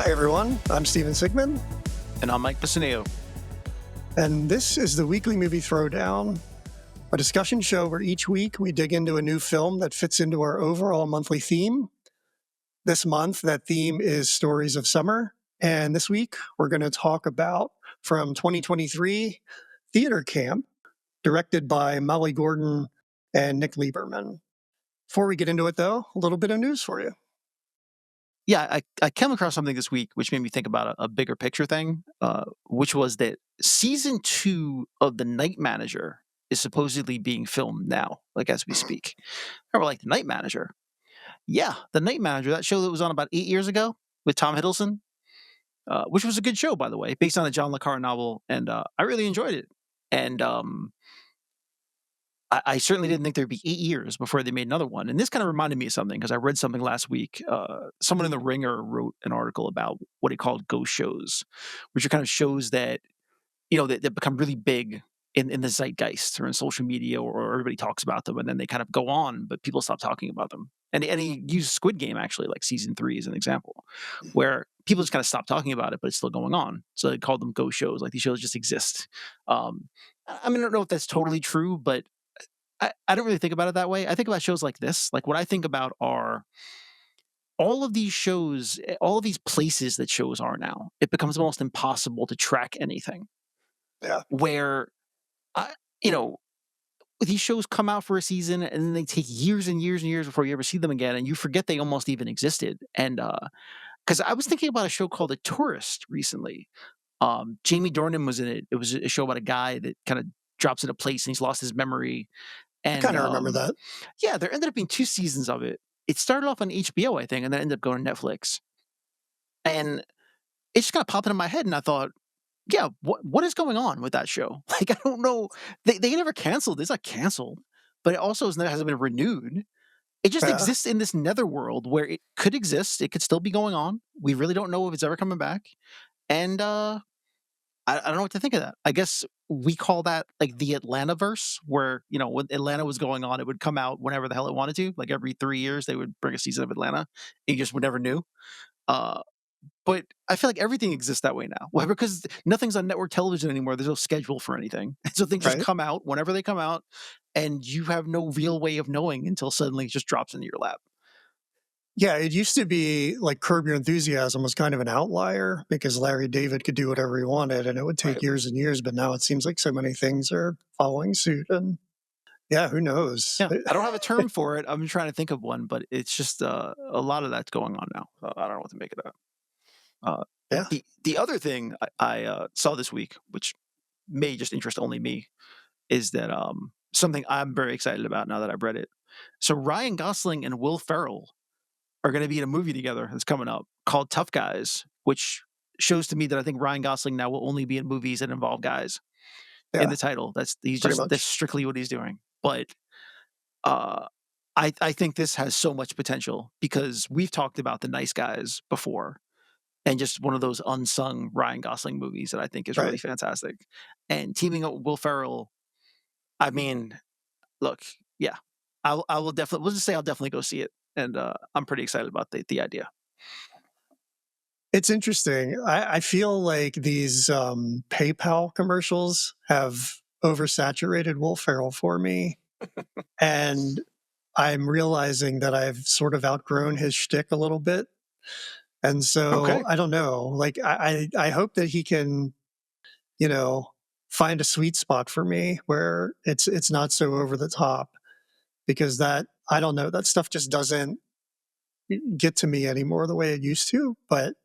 Hi, everyone. I'm Steven Sigmund, And I'm Mike Pisanio. and this is the Weekly Movie Throwdown, a discussion show where each week we dig into a new film that fits into our overall monthly theme. This month, that theme is Stories of Summer, and this week we're going to talk about from 2023, Theater Camp, directed by Molly Gordon and Nick Lieberman. Before we get into it, though, a little bit of news for you. Yeah, I came across something this week which made me think about a bigger picture thing, which was that season 2 of The Night Manager is supposedly being filmed now, like as we speak. And we're like, The Night Manager? Yeah, The Night Manager, that show that was on about 8 years ago with Tom Hiddleston, which was a good show, by the way, based on a John le Carre novel, and I really enjoyed it. And I certainly didn't think there'd be 8 years before they made another one. And this kind of reminded me of something because I read something last week. Someone in the Ringer wrote an article about what he called ghost shows, which are kind of shows that, that become really big in the zeitgeist or in social media, or everybody talks about them and then they kind of go on, but people stop talking about them. And he used Squid Game, actually, like season 3 as an example, where people just kind of stop talking about it, but it's still going on. So they called them ghost shows, like these shows just exist. I mean, I don't know if that's totally true, but I don't really think about it that way. I think about shows like this. Like what I think about are all of these shows, all of these places that shows are now. It becomes almost impossible to track anything. Yeah. Where, I, you know, these shows come out for a season and then they take years and years and years before you ever see them again, and you forget they almost even existed. And because I was thinking about a show called The Tourist recently. Jamie Dornan was in it. It was a show about a guy that kind of drops in a place and he's lost his memory. I And kind of remember that. yeah, there ended up being 2 seasons of it. It started off on HBO, I think, and then ended up going to Netflix. And it just kind of popped into my head, and I thought, yeah, what is going on with that show? Like, I don't know. They never canceled. It's not canceled, but it also hasn't been renewed. It just Yeah. exists in this netherworld where it could exist. It could still be going on. We really don't know if it's ever coming back. And I don't know what to think of that. I guess we call that like the Atlantaverse, where, when Atlanta was going on, it would come out whenever the hell it wanted to. Like every 3 years, they would bring a season of Atlanta. And you just would never knew. Uh, but I feel like everything exists that way now. Why? Because nothing's on network television anymore. There's no schedule for anything. So things just Right. come out whenever they come out, and you have no real way of knowing until suddenly it just drops into your lap. Yeah, it used to be like Curb Your Enthusiasm was kind of an outlier because Larry David could do whatever he wanted and it would take Right. years and years. But now it seems like so many things are following suit. And yeah, who knows? Yeah, I don't have a term for it. I'm trying to think of one, but it's just a lot of that's going on now. I don't know what to make of that. Yeah. The other thing I saw this week, which may just interest only me, is that something I'm very excited about now that I've read it. So Ryan Gosling and Will Ferrell are going to be in a movie together that's coming up called Tough Guys, which shows to me that I think Ryan Gosling now will only be in movies that involve guys in Yeah, the title. That's much. strictly what he's doing. But uh, I think this has so much potential because we've talked about The Nice Guys before, and just one of those unsung Ryan Gosling movies that I think is really Right. fantastic. And teaming up with Will Ferrell, I mean, look, yeah, I will definitely. We'll just say I'll definitely go see it, and I'm pretty excited about the idea. It's interesting. I feel like these PayPal commercials have oversaturated Will Ferrell for me. And I'm realizing that I've sort of outgrown his shtick a little bit. And so Okay, I don't know. Like I hope that he can, you know, find a sweet spot for me where it's not so over the top because that I don't know, that stuff just doesn't get to me anymore the way it used to. But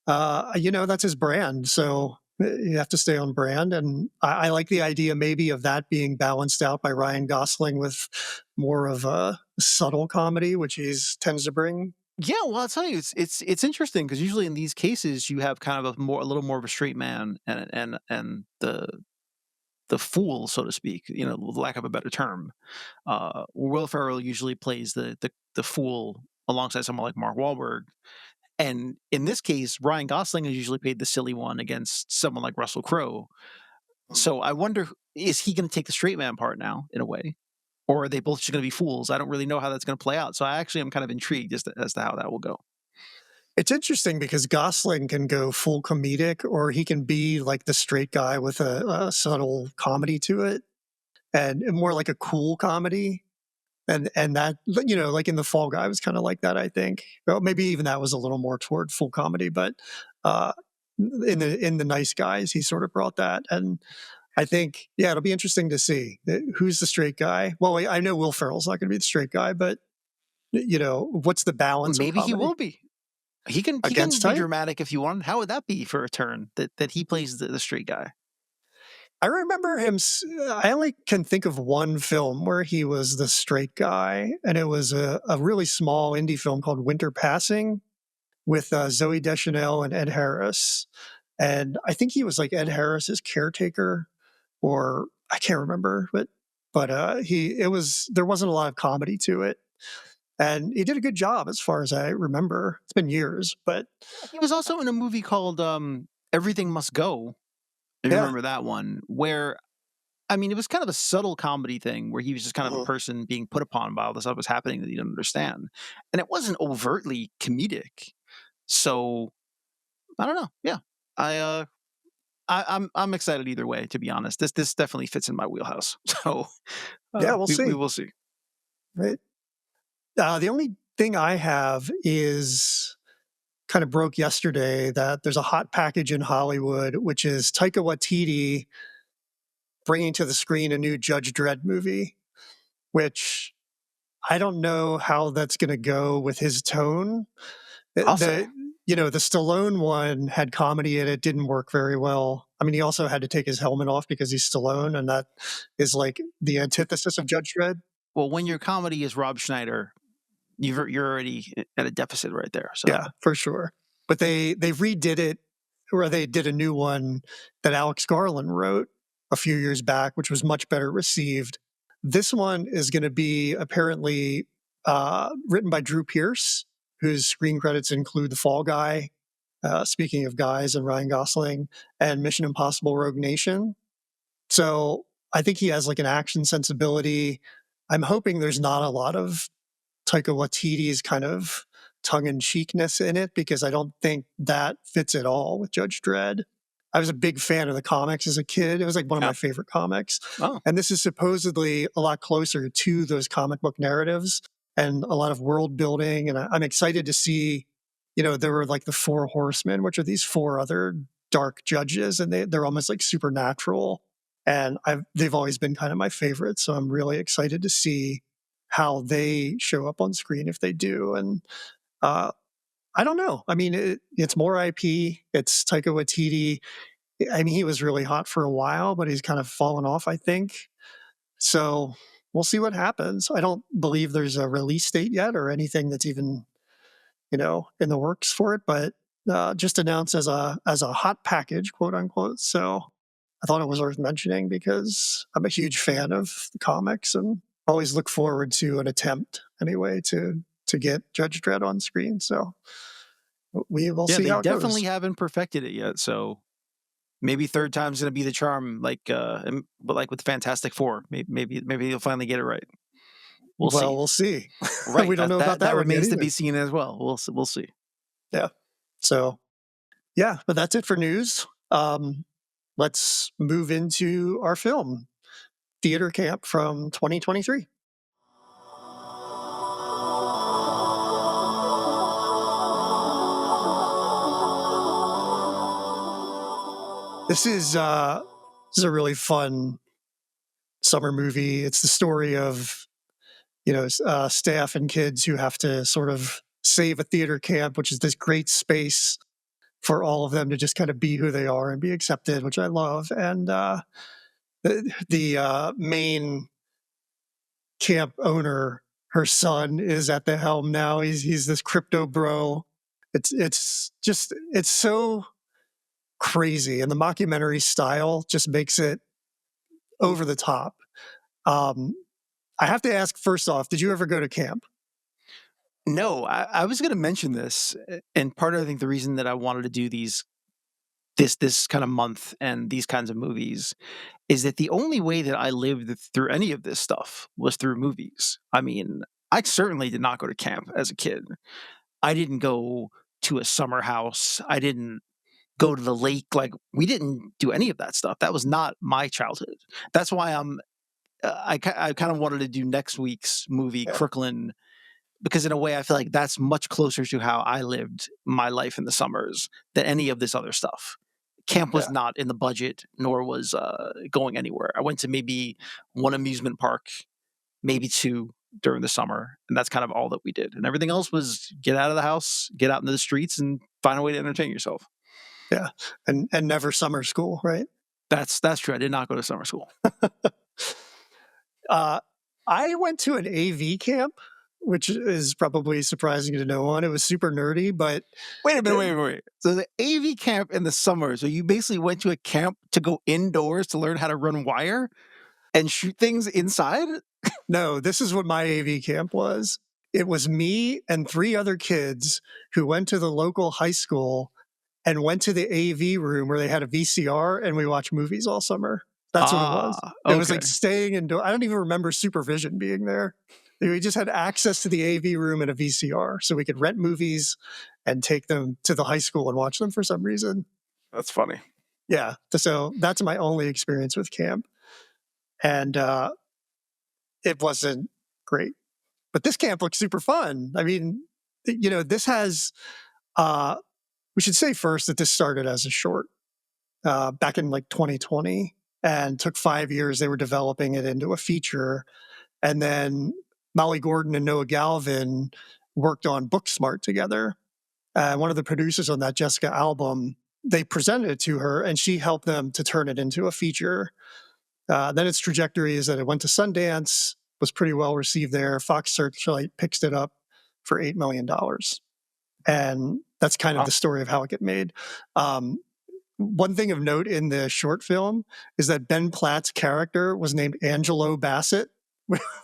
that's his brand. So you have to stay on brand. And I like the idea maybe of that being balanced out by Ryan Gosling with more of a subtle comedy, which he tends to bring. yeah. Well, I'll tell you, it's interesting because usually in these cases you have kind of a little more of a straight man and the fool, so to speak, lack of a better term. Will Ferrell usually plays the fool alongside someone like Mark Wahlberg. And in this case, Ryan Gosling has usually played the silly one against someone like Russell Crowe. So I wonder, is he going to take the straight man part now, in a way? Or are they both just going to be fools? I don't really know how that's going to play out. So I actually am kind of intrigued as to how that will go. It's interesting because Gosling can go full comedic, or he can be like the straight guy with a subtle comedy to it, and more like a cool comedy. And that, like in the Fall Guy was kind of like that, I think. Well, maybe even that was a little more toward full comedy, but uh, in the Nice Guys, he sort of brought that. And I think, yeah, it'll be interesting to see who's the straight guy. Well, I know Will Ferrell's not going to be the straight guy, but what's the balance of Maybe he comedy will be. He can against be type? dramatic if you want. How would that be for a turn that he plays the straight guy? I remember him. I only can think of one film where he was the straight guy, and it was a really small indie film called Winter Passing with Zoe Deschanel and Ed Harris. And I think he was like Ed Harris's caretaker, or I can't remember, but there wasn't a lot of comedy to it, and he did a good job as far as I remember. It's been years, but He was also in a movie called Everything Must Go. If you yeah. remember that one, where I mean, it was kind of a subtle comedy thing where he was just kind of a Mhm. person being put upon by all the stuff was happening that he didn't understand, and it wasn't overtly comedic. So I don't know. Yeah, I I'm excited either way. To be honest, this definitely fits in my wheelhouse. So Yeah, we'll we see. will see. Right. The only thing I have is kind of broke yesterday that there's a hot package in Hollywood, which is Taika Waititi bringing to the screen a new Judge Dredd movie, which I don't know how that's going to go with his tone. I'll say. The Stallone one had comedy in it, didn't work very well. I mean, he also had to take his helmet off because he's Stallone, and that is like the antithesis of Judge Dredd. Well, when your comedy is Rob Schneider, you're already at a deficit right there. So Yeah, for sure. But they redid it, or they did a new one that Alex Garland wrote a few years back, which was much better received. This one is going to be apparently written by Drew Pearce, whose screen credits include The Fall Guy, speaking of guys, and Ryan Gosling, and Mission Impossible Rogue Nation. So I think he has like an action sensibility. I'm hoping there's not a lot of Taika Waititi's kind of tongue in cheekness in it, because I don't think that fits at all with Judge Dredd. I was a big fan of the comics as a kid. It was like one of yeah. my favorite comics. Oh, And this is supposedly a lot closer to those comic book narratives and a lot of world building. And I'm excited to see, there were like the Four Horsemen, which are these four other dark judges, and they're almost like supernatural. And they've always been kind of my favorites. So I'm really excited to see how they show up on screen if they do. And uh, I don't know. I mean, it's more IP. It's Taika Waititi. I mean, he was really hot for a while, but he's kind of fallen off, I think. So we'll see what happens. I don't believe there's a release date yet or anything that's even, in the works for it, but just announced as a hot package, quote unquote. So I thought it was worth mentioning because I'm a huge fan of the comics and always look forward to an attempt anyway to get Judge Dredd on screen. So we will yeah. see They how it definitely goes. haven't perfected it yet. So maybe third time's gonna be the charm. But like with Fantastic Four, maybe you'll finally get it right. We'll Well, see. we'll see. Right. We don't That know about that that that one yet remains to either. be seen as well. We'll see. Yeah. So yeah, but that's it for news. Let's move into our film, Theater Camp from 2023. This is a really fun summer movie. It's the story of staff and kids who have to sort of save a theater camp, which is this great space for all of them to just kind of be who they are and be accepted, which I love. And the main camp owner, her son, is at the helm now. He's this crypto bro. It's so crazy, and the mockumentary style just makes it over the top. Um, I have to ask first off, did you ever go to camp? No, I was going to mention this, and part of I think the reason that I wanted to do this kind of month and these kinds of movies is that the only way that I lived through any of this stuff was through movies. I mean, I certainly did not go to camp as a kid. I didn't go to a summer house. I didn't go to the lake. Like, we didn't do any of that stuff. That was not my childhood. That's why I kind of wanted to do next week's movie, Yeah, Crooklyn, because in a way I feel like that's much closer to how I lived my life in the summers than any of this other stuff. Camp was yeah, not in the budget, nor was going anywhere. I went to maybe one amusement park, maybe two during the summer, and that's kind of all that we did. And everything else was get out of the house, get out into the streets, and find a way to entertain yourself. yeah, and never summer school, right? That's true. I did not go to summer school. Uh, I went to an AV camp, which is probably surprising to no one. It was super nerdy, but Wait a minute, uh, wait. So the AV camp in the summer, so you basically went to a camp to go indoors to learn how to run wire and shoot things inside? no, this is what my AV camp was. It was me and 3 other kids who went to the local high school and went to the AV room where they had a VCR and we watched movies all summer. That's what it was. Ah, It was okay. like staying indoors. I don't even remember supervision being there. We just had access to the AV room and a VCR, so we could rent movies and take them to the high school and watch them for some reason. That's funny. Yeah, so that's my only experience with camp, and it wasn't great. But this camp looks super fun. I mean, this has. We should say first that this started as a short back in like 2020 and took 5 years. They were developing it into a feature. And then Molly Gordon and Noah Galvin worked on Booksmart together. One of the producers on that, Jessica Album, they presented it to her and she helped them to turn it into a feature. Then its trajectory is that it went to Sundance, was pretty well received there. Fox Searchlight picks it up for $8 million. And that's kind of Wow. the story of how it got made. One thing of note in the short film is that Ben Platt's character was named Angelo Bassett,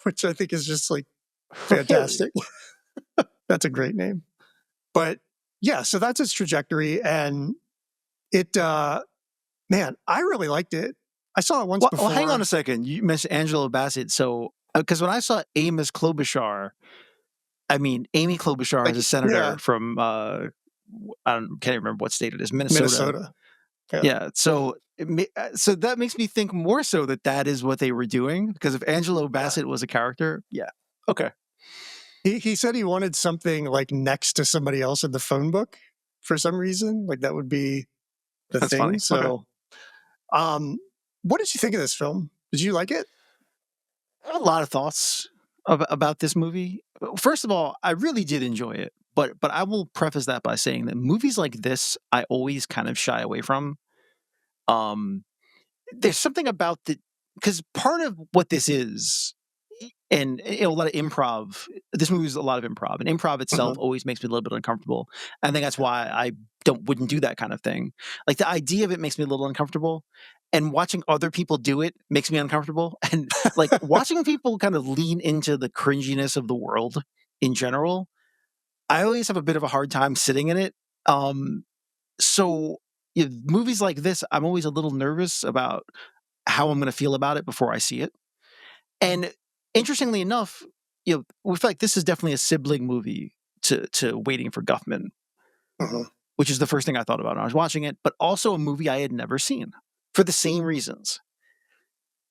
which I think is just like Really? fantastic. That's a great name. But yeah, so that's its trajectory. And it, man, I really liked it. I saw it once Well, hang on a before. second. You mentioned Angela Bassett. So, because when I saw Amos Klobuchar, I mean, Amy Klobuchar is Like, a yeah, senator from, can't remember what state it is, Minnesota. Minnesota. Yeah. Yeah. So, so that makes me think more so that that is what they were doing. Because if Angelo Yeah. Bassett was a character, yeah. Okay. He said he wanted something like next to somebody else in the phone book for some reason. Like that would be the That's thing. funny. Okay. So, um, what did you think of this film? Did you like it? I have a lot of thoughts about this movie. First of all, I really did enjoy it, but I will preface that by saying that movies like this I always kind of shy away from. Um, there's something about the because part of what this is, and a lot of improv. This movie is a lot of improv, and improv itself Mhm. always makes me a little bit uncomfortable. I think that's why I wouldn't do that kind of thing. Like the idea of it makes me a little uncomfortable, and watching other people do it makes me uncomfortable. And like watching people kind of lean into the cringiness of the world in general, I always have a bit of a hard time sitting in it. Um, so movies like this, I'm always a little nervous about how I'm going to feel about it before I see it. And interestingly enough, we feel like this is definitely a sibling movie to Waiting for Guffman, Mhm. which is the first thing I thought about when I was watching it, but also a movie I had never seen for the same reasons.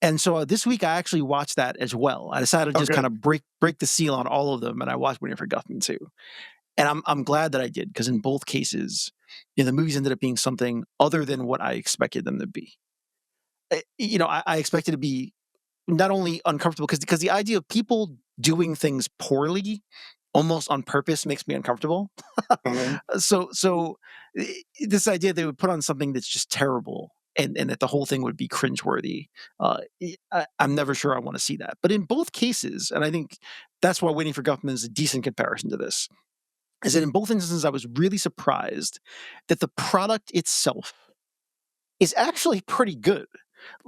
And so this week I actually watched that as well. I decided to Oh, just kind good. of break the seal on all of them, and I watched Waiting for Guffman too. And I'm glad that I did because in both cases, the movies ended up being something other than what I expected them to be. I expected to be not only uncomfortable because the idea of people doing things poorly almost on purpose makes me uncomfortable. Mhm. This idea they would put on something that's just terrible and that the whole thing would be cringeworthy. I'm never sure I want to see that. But in both cases, and I think that's why Waiting for Guffman is a decent comparison to this, is that in both instances I was really surprised that the product itself is actually pretty good.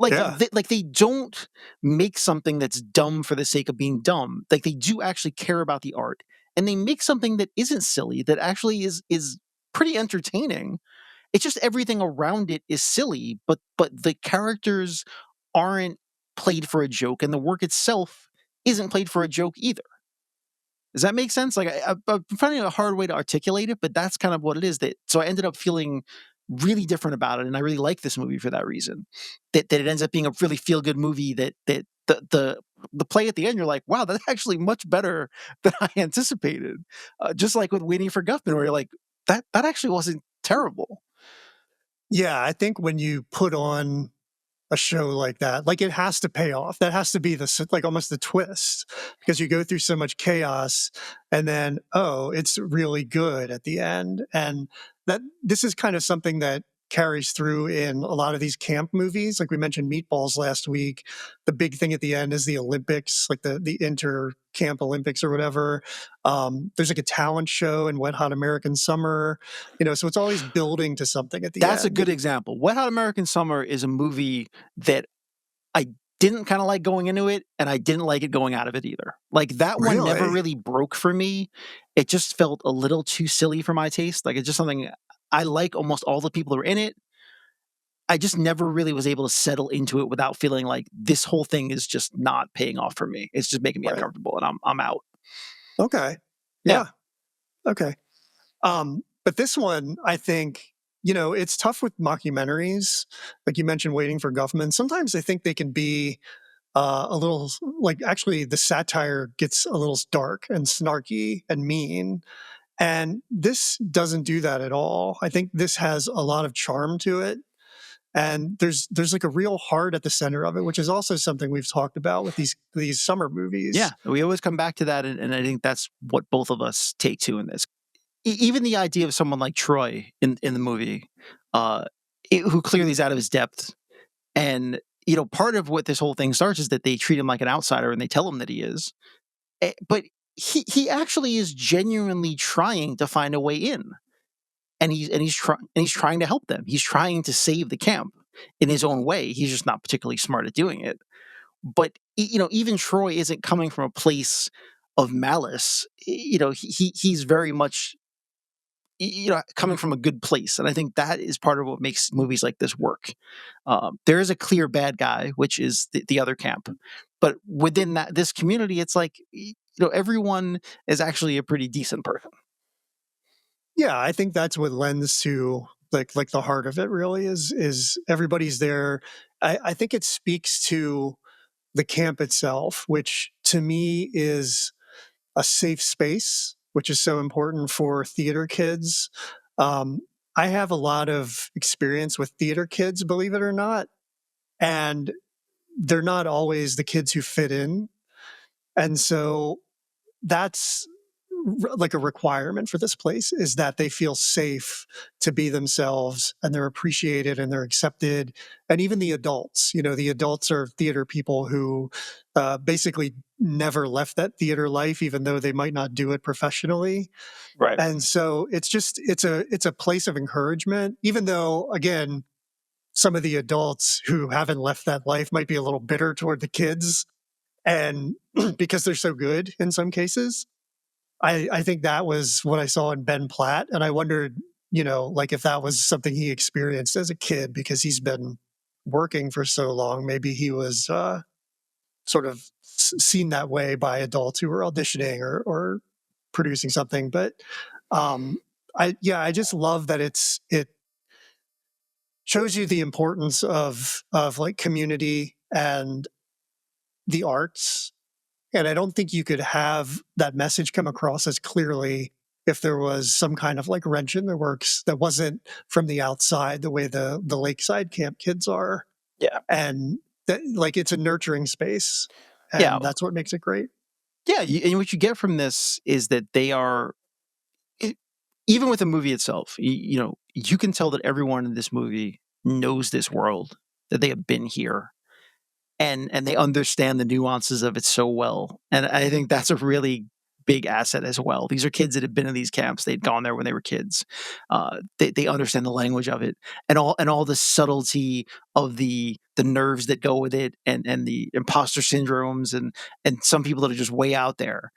Yeah. Like they don't make something that's dumb for the sake of being dumb. Like they do actually care about the art, and they make something that isn't silly. That actually is pretty entertaining. It's just everything around it is silly, but the characters aren't played for a joke, and the work itself isn't played for a joke either. Does that make sense? Like I'm finding a hard way to articulate it, but that's kind of what it is. That so I ended up feeling really different about it, and I really like this movie for that reason. That it ends up being a really feel good movie. That the play at the end, you're like, wow, that's actually much better than I anticipated. Just like with Waiting for Guffman, where you're like, that actually wasn't terrible. Yeah, I think when you put on a show like that, like, it has to pay off. That has to be the like, almost the twist, because you go through so much chaos and then, oh, it's really good at the end, and that this is kind of something that carries through in a lot of these camp movies. Like we mentioned Meatballs last week. The big thing at the end is the Olympics, like the inter camp Olympics or whatever. There's like a talent show in Wet Hot American Summer, so it's always building to something at the That's a end. good example. Wet Hot American Summer is a movie that I didn't kinda like going into it, and I didn't like it going out of it either. Like, that one never Really? really broke for me. It just felt a little too silly for my taste. Like, it's just something I like almost all the people that were in it. I just never really was able to settle into it without feeling like this whole thing is just not paying off for me. It's just making me Right. uncomfortable, and I'm out. Okay. Yeah. Yeah. Okay. But this one, I think, it's tough with mockumentaries. Like you mentioned, Waiting for Guffman. Sometimes I think they can be a little like, actually the satire gets a little dark and snarky and mean. And this doesn't do that at all. I think this has a lot of charm to it. And there's like a real heart at the center of it, which is also something we've talked about with these summer Yeah, movies. we always come back to that, and I think that's what both of us take to in this. Even the idea of someone like Troy in the movie, uh, who clearly is out of his depth. And, part of what this whole thing starts is that they treat him like an outsider and they tell him that he is. But he actually is genuinely trying to find a way in. And he's trying to help them. He's trying to save the camp in his own way. He's just not particularly smart at doing it. But even Troy isn't coming from a place of malice. He's very much coming from a good place, and I think that is part of what makes movies like this work. There is a clear bad guy, which is the other camp, but within this community, it's like everyone is actually a pretty decent person. Yeah, I think that's what lends to like the heart of it really is everybody's there. I think it speaks to the camp itself, which to me is a safe space, which is so important for theater kids. Um, I have a lot of experience with theater kids, believe it or not, and they're not always the kids who fit in. And so that's like a requirement for this place is that they feel safe to be themselves and they're appreciated and they're accepted. And even the adults, the adults are theater people who basically never left that theater life, even though they might not do it professionally. Right. And so it's a place of encouragement, even though, again, some of the adults who haven't left that life might be a little bitter toward the kids and because they're so good in some cases. I think that was what I saw in Ben Platt, and I wondered, like if that was something he experienced as a kid because he's been working for so long. Maybe he was sort of seen that way by adults who were auditioning or producing something. But I just love that it shows you the importance of like community and the arts. And I don't think you could have that message come across as clearly if there was some kind of like wrench in the works that wasn't from the outside, the way the lakeside camp kids are. Yeah. And that like it's a nurturing space. Yeah. And that's what makes it great. Yeah. And what you get from this is that they are, e- even with the movie itself, you can tell that everyone in this movie knows this world, that they have been here, and they understand the nuances of it so well. And I think that's a really big asset as well. These are kids that have been in these camps. They'd gone there when they were kids. They understand the language of it and all the subtlety of the nerves that go with it and the imposter syndromes and some people that are just way out there.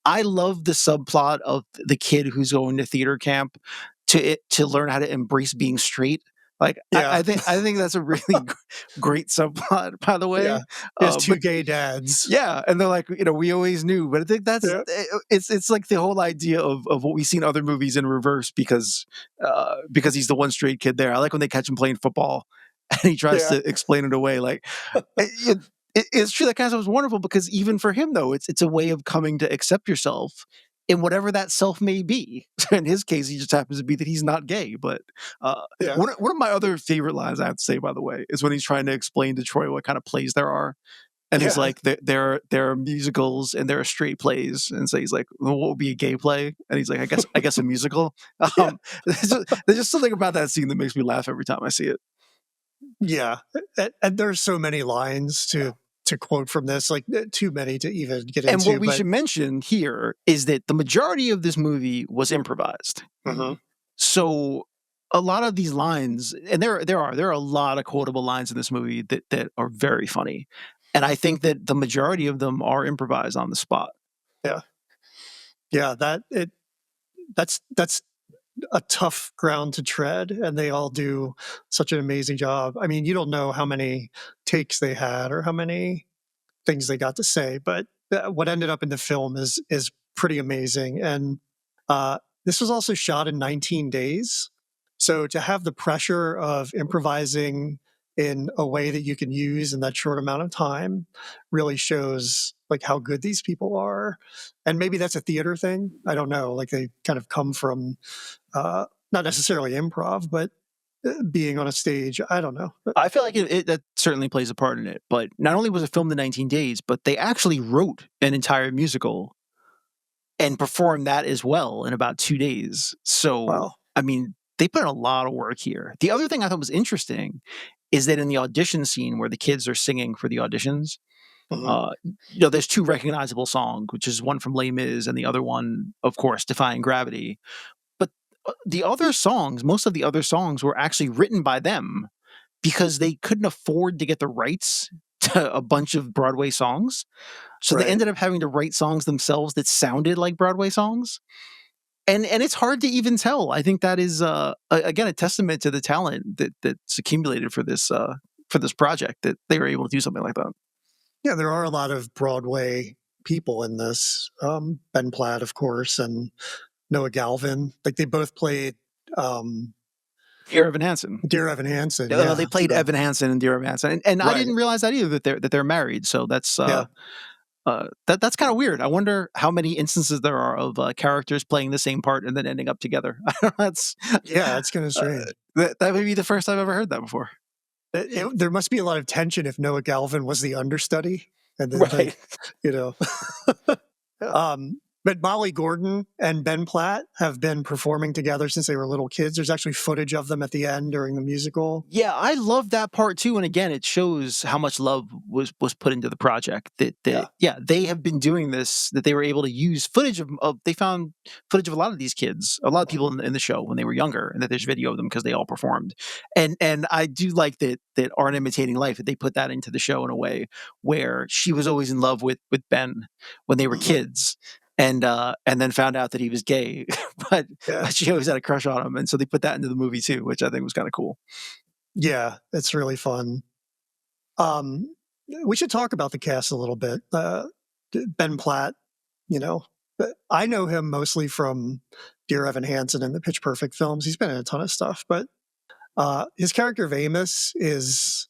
I love the subplot of the kid who's going to theater camp to learn how to embrace being straight Like, Yeah. I think that's a really great subplot, by the Yeah. way. He has But 2 gay dads. yeah, and they're like, we always knew, but I think Yeah. it's like the whole idea of what we see in other movies in reverse because he's the one straight kid there. I like when they catch him playing football, and he tries Yeah. to explain it away. Like, it's true, that kind of stuff was wonderful because even for him though, it's a way of coming to accept yourself in whatever that self may be. In his case, he just happens to be that he's not gay. But Yeah. one of my other favorite lines, I have to say, by the way, is when he's trying to explain to Troy what kind of plays there are. And he's Yeah. like, there are musicals and there are straight plays, and so he's like, well, what would be a gay play? And he's like, I guess a musical. Yeah. There's just something about that scene that makes me laugh every time I see it. Yeah. And there's so many lines to quote from this, like, too many to even get And what into, we but should mention here is that the majority of this movie was improvised. Mhm. So a lot of these lines, and there are a lot of quotable lines in this movie that are very funny, and I think that the majority of them are improvised on the spot. Yeah. Yeah, that's a tough ground to tread, and they all do such an amazing job. I mean, you don't know how many takes they had or how many things they got to say, but what ended up in the film is pretty amazing. And this was also shot in 19 days, so to have the pressure of improvising in a way that you can use in that short amount of time really shows like how good these people are. And maybe that's a theater thing. I don't know. Like they kind of come from not necessarily improv, but being on a stage. I don't know. I feel like that certainly plays a part in it. But not only was it filmed in 19 days, but they actually wrote an entire musical and performed that as well in about 2 days. So, Wow. I mean, they put in a lot of work here. The other thing I thought was interesting is that in the audition scene where the kids are singing for the auditions, Mhm. there's two recognizable songs, which is one from Les Mis and the other one, of course, Defying Gravity. But the other songs, most of the other songs were actually written by them because they couldn't afford to get the rights to a bunch of Broadway songs. So they Right. ended up having to write songs themselves that sounded like Broadway songs. And it's hard to even tell. I think that is again a testament to the talent that's accumulated for this project, that they were able to do something like that. Yeah, there are a lot of Broadway people in this. Ben Platt, of course, and Noah Galvin. Like they both played um, Dear Evan Hansen. Dear Evan Hansen. They Yeah. played So Evan Hansen and Dear Evan Hansen, and I right. didn't realize that either, that they're married. So Yeah. that's kind of weird. I wonder how many instances there are of characters playing the same part and then ending up together. That's Yeah. It's kind of uh, strange. that may be the first I've ever heard that before. There must be a lot of tension if Noah Galvin was the understudy, and then like Right. you know. Yeah. But Molly Gordon and Ben Platt have been performing together since they were little kids. There's actually footage of them at the end during the musical. Yeah, I love that part too, and again, it shows how much love was put into the project. Yeah. Yeah, they have been doing this. That they were able to use footage of they found footage of a lot of these kids, a lot of people in the show when they were younger, and that there's video of them because they all performed. And I do like that Art Imitating Life, that they put that into the show in a way where she was always in love with Ben when they were kids. And then found out that he was gay, but Yeah. she always had a crush on him, and so they put that into the movie too, which I think was kind of cool. Yeah. It's really fun. Um, we should talk about the cast a little bit. Ben Platt, you know, I know him mostly from Dear Evan Hansen and the Pitch Perfect films. He's been in a ton of stuff, but his character of Amos is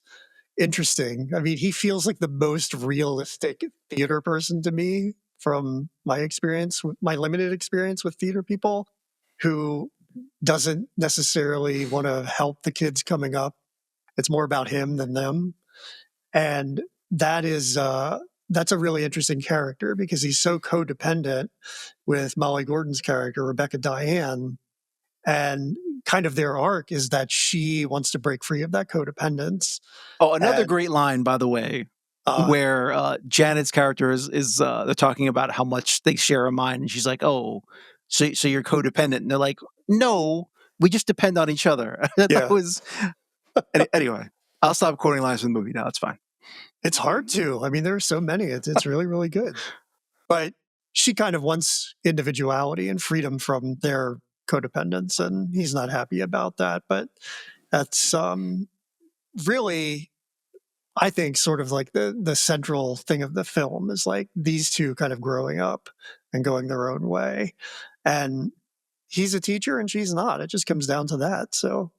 interesting. I mean, he feels like the most realistic theater person to me from my experience, my limited experience with theater people, who doesn't necessarily want to help the kids coming up. It's more about him than them. And that is that's a really interesting character because he's so codependent with Molly Gordon's character, Rebecca Diane. And kind of their arc is that she wants to break free of that codependence. Oh, another And great line, by the way, uh, where Janet's character is they're talking about how much they share a mind, and she's like, "Oh, so you're codependent?" And they're like, "No, we just depend on each other." That yeah, was anyway. I'll stop quoting lines from the movie now. It's fine. it's hard to. I mean, there are so many. It's really, really good. But she kind of wants individuality and freedom from their codependence, and he's not happy about that. But That's really, I think, sort of like the central thing of the film is like these two kind of growing up and going their own way. And he's a teacher and she's not. It just comes down to that. So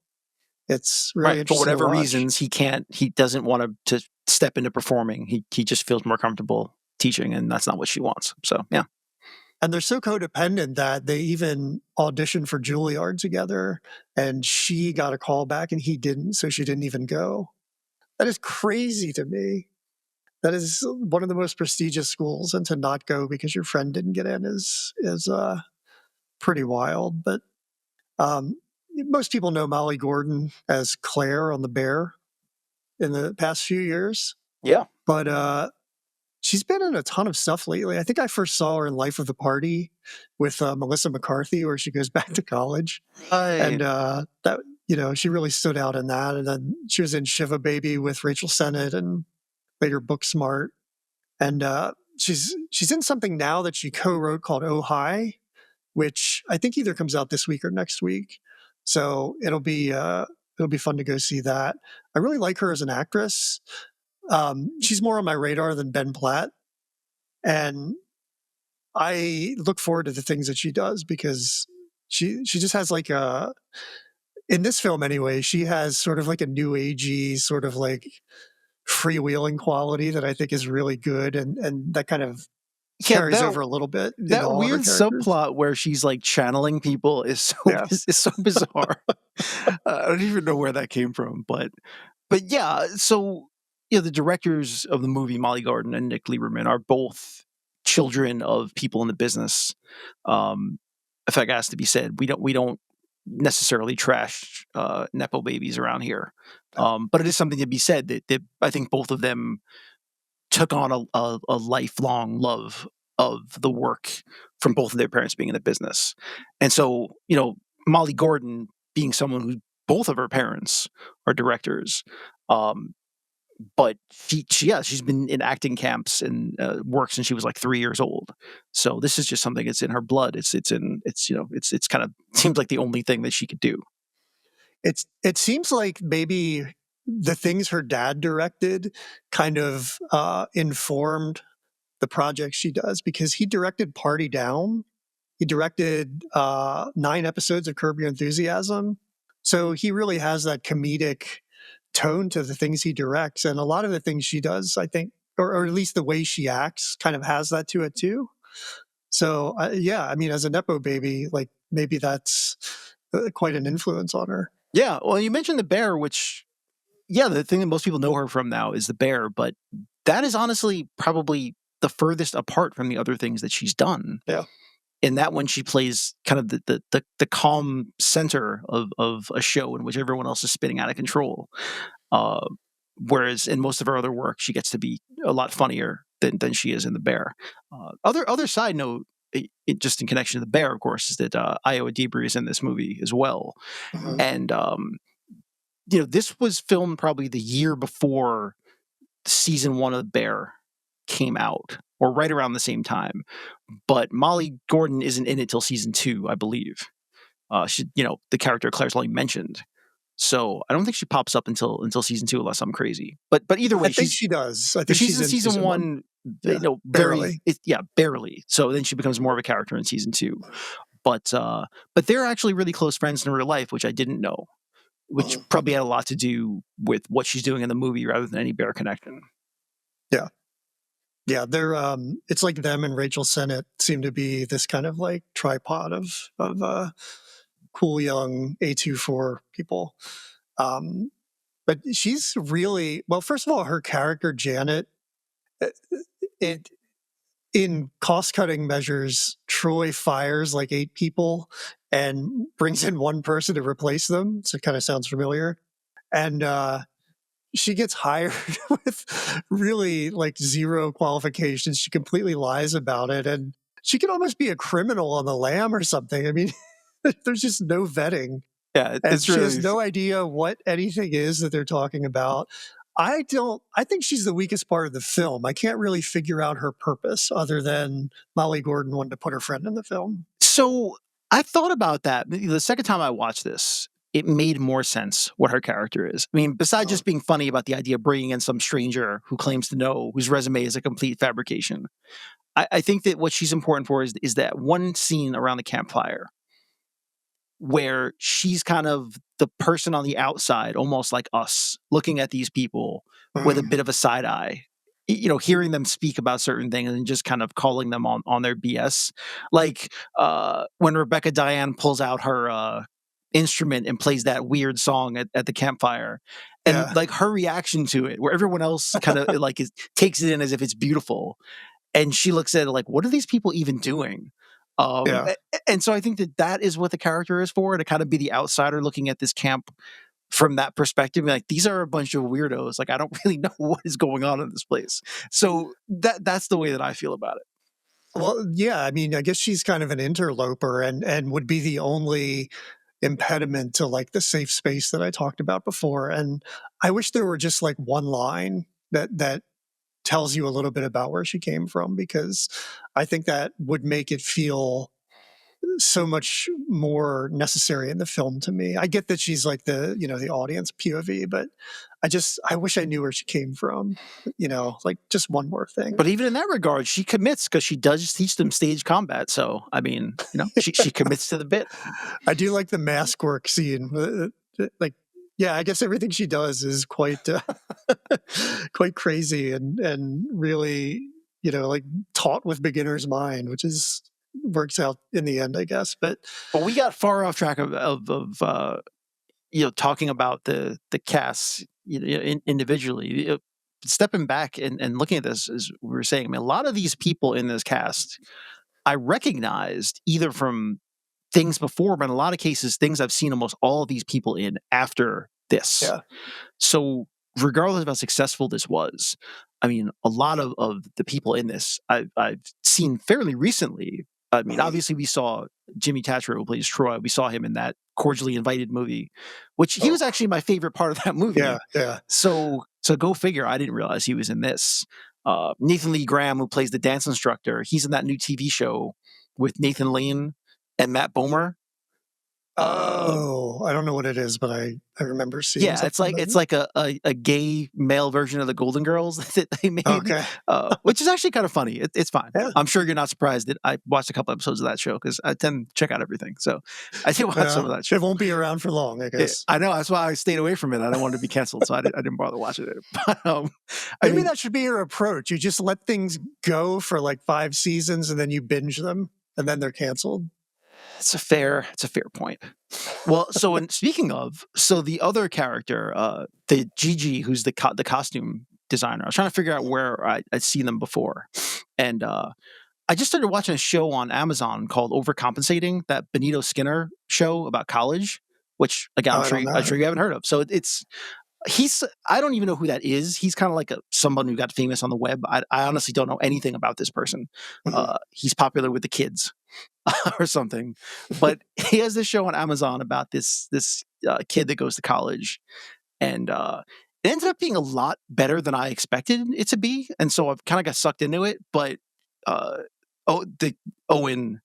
it's really Right. For interesting to whatever watch. reasons, he doesn't want to step into performing. He just feels more comfortable teaching, and that's not what she wants. So yeah. And they're so codependent that they even auditioned for Juilliard together, and she got a call back and he didn't, so she didn't even go. That is crazy to me. That is one of the most prestigious schools, and to not go because your friend didn't get in is pretty wild. But most people know Molly Gordon as Claire on The Bear in the past few years, Yeah. but she's been in a ton of stuff lately. I think I first saw her in Life of the Party with Melissa McCarthy, where she goes back to college, and Right. that she really stood out in that. And then she was in Shiva Baby with Rachel Sennett, and later Booksmart. And she's in something now that she co-wrote called Oh Hi, which I think either comes out this week or next week. So it'll be fun to go see that. I really like her as an actress. She's more on my radar than Ben Platt, and I look forward to the things that she does because she just has like a in this film anyway. She has sort of like a new agey sort of like freewheeling quality that I think is really good, and that kind of Yeah, carries over a little bit into that all of her weird characters. subplot where she's like channeling people is Yeah. is so bizarre. I don't even know where that came from, but yeah. So the directors of the movie, Molly Gordon and Nick Lieberman, are both children of people in the business. Um, if that has to be said, we don't necessarily trash nepo babies around here, No. but it is something to be said that I think both of them took on a lifelong love of the work from both of their parents being in the business. And so, Molly Gordon being someone who both of her parents are directors, um, but she's been in acting camps and work since she was like 3 years old. So this is just something that's in her blood. It's kind of seems like the only thing that she could do. It seems like maybe the things her dad directed kind of informed the project she does, because he directed Party Down. He directed 9 episodes of Curb Your Enthusiasm. So he really has that comedic tone to the things he directs. And a lot of the things she does, I think, or at least the way she acts, kind of has that to it too. So, yeah, I mean, as a Nepo baby, like maybe that's quite an influence on her. Yeah. Well, you mentioned the bear, which the thing that most people know her from now is the bear, but that is honestly probably the furthest apart from the other things that she's done. Yeah. In that one, she plays kind of the calm center of a show in which everyone else is spinning out of control. Uh, Whereas in most of her other work, she gets to be a lot funnier than she is in the bear. Other side note, just in connection to the bear, of course, is that Io Adibri is in this movie as well, Mhm. and this was filmed probably the year before season one of the bear came out, or right around the same time. But Molly Gordon isn't in it till season two, I believe. The character Claire's only mentioned, so I don't think she pops up until season two, unless I'm crazy. But either I way, think she does. I if think she's she's in in season season one. one, Yeah, very barely. barely. So then she becomes more of a character in season two. But they're actually really close friends in real life, which I didn't know, which Mhm. probably had a lot to do with what she's doing in the movie rather than any bear connection. Yeah. Yeah, they're it's like them and Rachel Sennett seem to be this kind of like tripod of cool young A24 people. Um but she's really well, first of all, her character Janet, uh, it in cost-cutting measures, Troy fires like 8 people and brings in one person to replace them. So it kind of sounds familiar. And she gets hired with really like zero qualifications. She completely lies about it, and she could almost be a criminal on the lam or something. I mean, there's just no vetting, Yeah, and it's she has really no idea what anything is that they're talking about. I think she's the weakest part of the film. I can't really figure out her purpose other than Molly Gordon wanted to put her friend in the film. so. I thought about that the second time I watched this. it made more sense what her character is. I mean, besides just being funny about the idea of bringing in some stranger who claims to know, whose resume is a complete fabrication, I think that what she's important for is that one scene around the campfire where she's kind of the person on the outside, almost like us, looking at these people with a Mhm. bit of a side eye, hearing them speak about certain things and just kind of calling them on their BS. Like when Rebecca Diane pulls out her instrument and plays that weird song at the campfire. And Yeah, like her reaction to it, where everyone else kind of like takes it in as if it's beautiful, and she looks at it like, what are these people even doing? yeah. And so I think that is what the character is for, to kind of be the outsider looking at this camp from that perspective. Like, these are a bunch of weirdos. Like, I don't really know what is going on in this place. So that's the way that I feel about it. Well, yeah, I mean, I guess she's kind of an interloper and would be the only impediment to, like, the safe space that I talked about before, and I wish there were just, like, one line that tells you a little bit about where she came from, because I think that would make it feel so much more necessary in the film to me. I get that she's like the audience POV, but I wish I knew where she came from, like just one more thing. But even in that regard, she commits because she does teach them stage combat. So, I mean, she commits to the bit. I do like the mask work scene. Like, yeah, I guess everything she does is quite quite crazy and really, like taught with beginner's mind, which is works out in the end, I guess. But But we got far off track of talking about the cast, individually. Stepping back and looking at this, as we were saying, I mean, a lot of these people in this cast I recognized either from things before, but in a lot of cases, things I've seen almost all of these people in after this. yeah, So regardless of how successful this was, I mean, a lot of the people in this I've seen fairly recently. I mean, mhm, obviously we saw Jimmy Tatro, who plays Troy. We saw him in that Cordially Invited movie, which he oh was actually my favorite part of that yeah, movie. yeah. So go figure. I didn't realize he was in this. Nathan Lee Graham, who plays the dance instructor, he's in that new TV show with Nathan Lane and Matt Bomer. Uh, Oh, I don't know what it is, but I remember seeing Yeah, something about it's it. like a gay male version of the Golden Girls that they made, Okay. which is actually kind of funny. It's fine. Yeah, I'm sure you're not surprised that I watched a couple episodes of that show because I tend to check out everything. So I did watch some well, of that show. it won't be around for long, I guess. I know, that's why I stayed away from it. I didn't want it to be canceled, so I didn't bother watching it. But, I Maybe mean, that should be your approach. You just let things go for like 5 seasons and then you binge them, and then they're canceled. it's a fair point. Well, so speaking of, so the other character, the Gigi, who's the costume designer, I was trying to figure out where I'd seen them before, and I just started watching a show on Amazon called Overcompensating, that Benito Skinner show about college, which again Oh, I don't I'm know. sure you haven't heard of. So it's he's I don't even know who that is. He's kind of like someone who got famous on the web. I honestly don't know anything about this person. Mhm. He's popular with the kids or something. But he has this show on Amazon about this kid that goes to college, and it ended up being a lot better than I expected it to be, and so I've kind of got sucked into it. But uh, the Owen,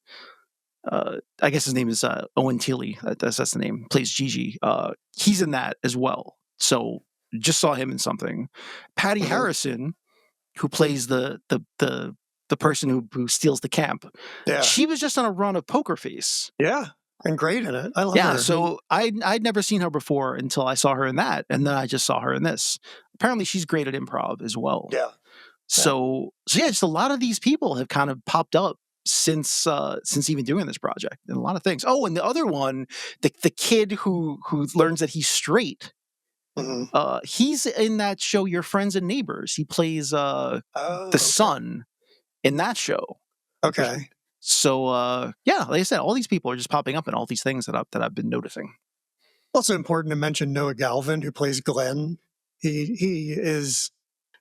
I guess his name is Owen Teely. That's the name. Plays Gigi. He's in that as well. So just saw him in something. Patty Mhm. Harrison, who plays the person who steals the camp, Yeah. she was just on a run of Poker Face. Yeah, and great in it. I love Yeah, her. so I'd never seen her before until I saw her in that, and then I just saw her in this. Apparently, she's great at improv as well. Yeah, yeah. So yeah, just a lot of these people have kind of popped up since even doing this project, and a lot of things. Oh, and the other one, the kid who learns that he's straight. Mhm. He's in that show Your Friends and Neighbors. He plays the Oh, okay. son in that show. Okay. So yeah, like I said, all these people are just popping up in all these things that I've been noticing. Also important to mention Noah Galvin, who plays Glenn. He is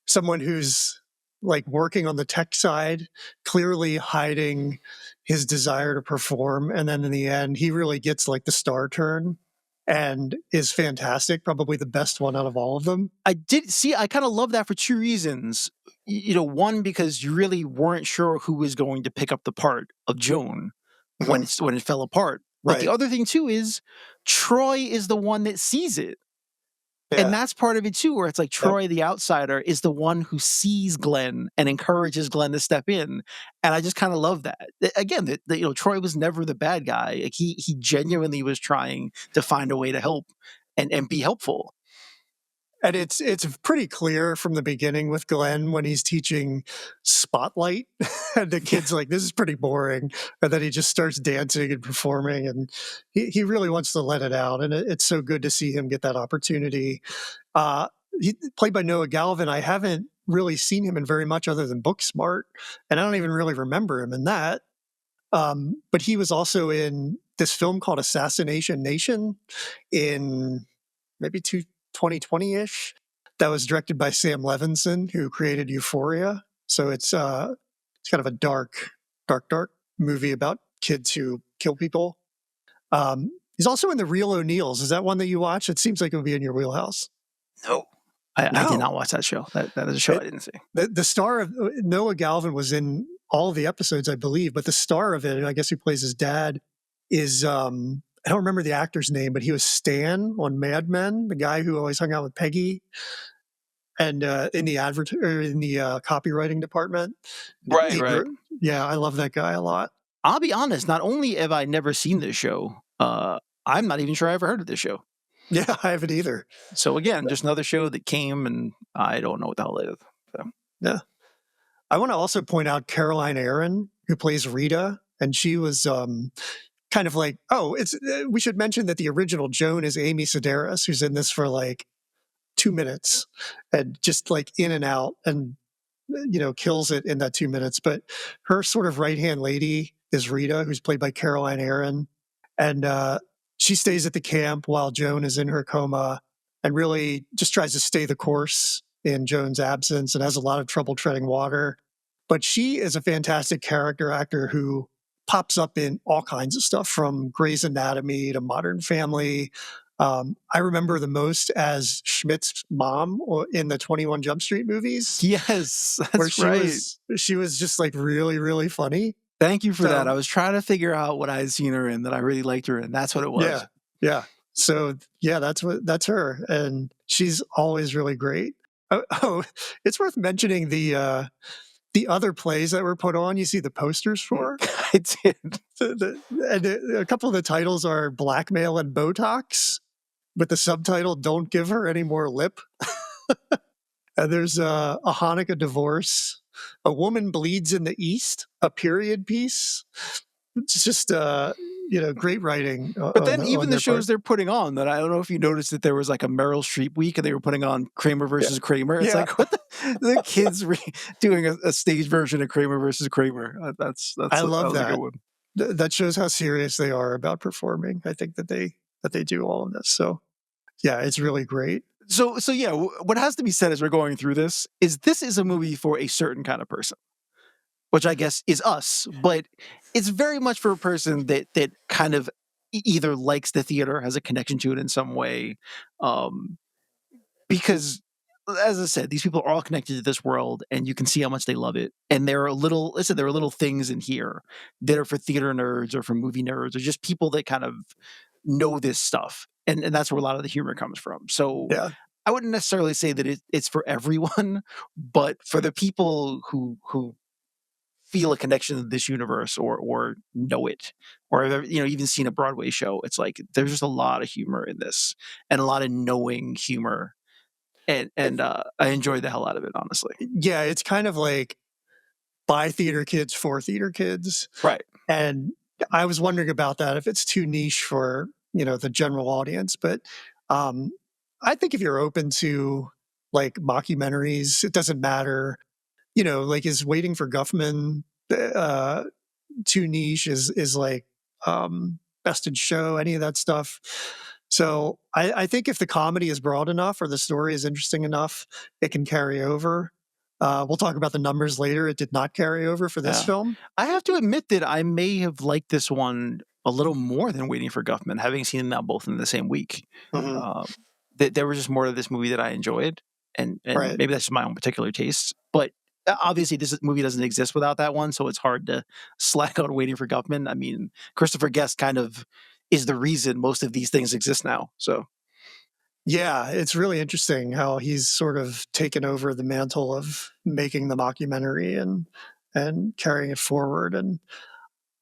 someone who's like working on the tech side, clearly hiding his desire to perform, and then in the end, he really gets like the star turn and is fantastic. Probably the best one out of all of them. I did see. I kind of love that for two reasons. One, because you really weren't sure who was going to pick up the part of Joan when Mhm. when it fell apart, But the Right. other thing too is Troy is the one that sees it. And Yeah. that's part of it too, where it's like Yep. Troy, the outsider, is the one who sees Glenn and encourages Glenn to step in. And I just kind of love that. Again, Troy was never the bad guy. Like he genuinely was trying to find a way to help and be helpful. And it's pretty clear from the beginning with Glenn when he's teaching Spotlight, and the Yeah. kid's like, "This is pretty boring," and then he just starts dancing and performing, and he really wants to let it out, and it's so good to see him get that opportunity. Uh, he played by Noah Galvin. I haven't really seen him in very much other than Booksmart, and I don't even really remember him in that. But he was also in this film called Assassination Nation in maybe 2020-ish, that was directed by Sam Levinson, who created Euphoria. So it's kind of a dark movie about kids who kill people. He's also in The Real O'Neills. Is that one that you watch? It seems like it would be in your wheelhouse. No. I did No, not watch that show. That is a show it, I didn't see. the star of Noah Galvin was in all of the episodes, I believe, but the star of it, and I guess who plays his dad, is I don't remember the actor's name, but he was Stan on Mad Men, the guy who always hung out with Peggy, and in the copywriting department. Right, He right. Yeah, I love that guy a lot. I'll be honest, not only have I never seen this show, I'm not even sure I ever heard of this show. Yeah, I haven't either. So again, just another show that came and I don't know what the hell it is. So. Yeah. I want to also point out Caroline Aaron, who plays Rita, and she was kind of like, we should mention that the original Joan is Amy Sedaris, who's in this for like 2 minutes and just like in and out, and kills it in that 2 minutes. But her sort of right hand lady is Rita, who's played by Caroline Aaron, and she stays at the camp while Joan is in her coma, and really just tries to stay the course in Joan's absence, and has a lot of trouble treading water. But she is a fantastic character actor who pops up in all kinds of stuff, from Grey's Anatomy to Modern Family. I remember the most as Schmidt's mom in the 21 Jump Street movies, Yes, where that's right. she was just like really, really funny. Thank you for that. I So was trying to figure out what I had seen her in that I really liked her in. That's what it was. yeah, yeah. So yeah, that's her, and she's always really great. Oh, it's worth mentioning the other plays that were put on. You see the posters for. I did. A couple of the titles are Blackmail and Botox, with the subtitle "Don't Give Her Any More Lip." And there's a Hanukkah divorce, A Woman Bleeds in the East, a period piece. It's just great writing. But then On even the their part. shows they're putting on, that I don't know if you noticed that there was like a Meryl Streep week and they were putting on Kramer Yeah. versus Kramer. It's Yeah. like, what the kids doing a stage version of Kramer versus Kramer. I love that was a that. good one. That shows how serious they are about performing. I think that they do all of this. So yeah, it's really great. So yeah, what has to be said as we're going through this is a movie for a certain kind of person, which I guess is us, but it's very much for a person that kind of either likes the theater, has a connection to it in some way, because as I said, these people are all connected to this world, and you can see how much they love it. And there are little things in here that are for theater nerds or for movie nerds or just people that kind of know this stuff, and that's where a lot of the humor comes from. So Yeah. I wouldn't necessarily say that it's for everyone, but for the people who feel a connection to this universe or know it, or have even seen a Broadway show, it's like there's just a lot of humor in this and a lot of knowing humor, and I enjoyed the hell out of it, honestly. Yeah, it's kind of like by theater kids for theater kids. Right. And I was wondering about that, if it's too niche for, the general audience. But um, I think if you're open to like mockumentaries, it doesn't matter. Like, is Waiting for Guffman uh, too niche? Is like Best in Show, any of that stuff? So I think if the comedy is broad enough or the story is interesting enough, it can carry over. We'll talk about the numbers later. It did not carry over for this Yeah. film. I have to admit that I may have liked this one a little more than Waiting for Guffman, having seen them now both in the same week. Mhm. That there was just more of this movie that I enjoyed, and Right. maybe that's just my own particular taste. But obviously, this movie doesn't exist without that one, so it's hard to slack on Waiting for Guffman. I mean, Christopher Guest kind of is the reason most of these things exist now. So Yeah, it's really interesting how he's sort of taken over the mantle of making the mockumentary and carrying it forward. And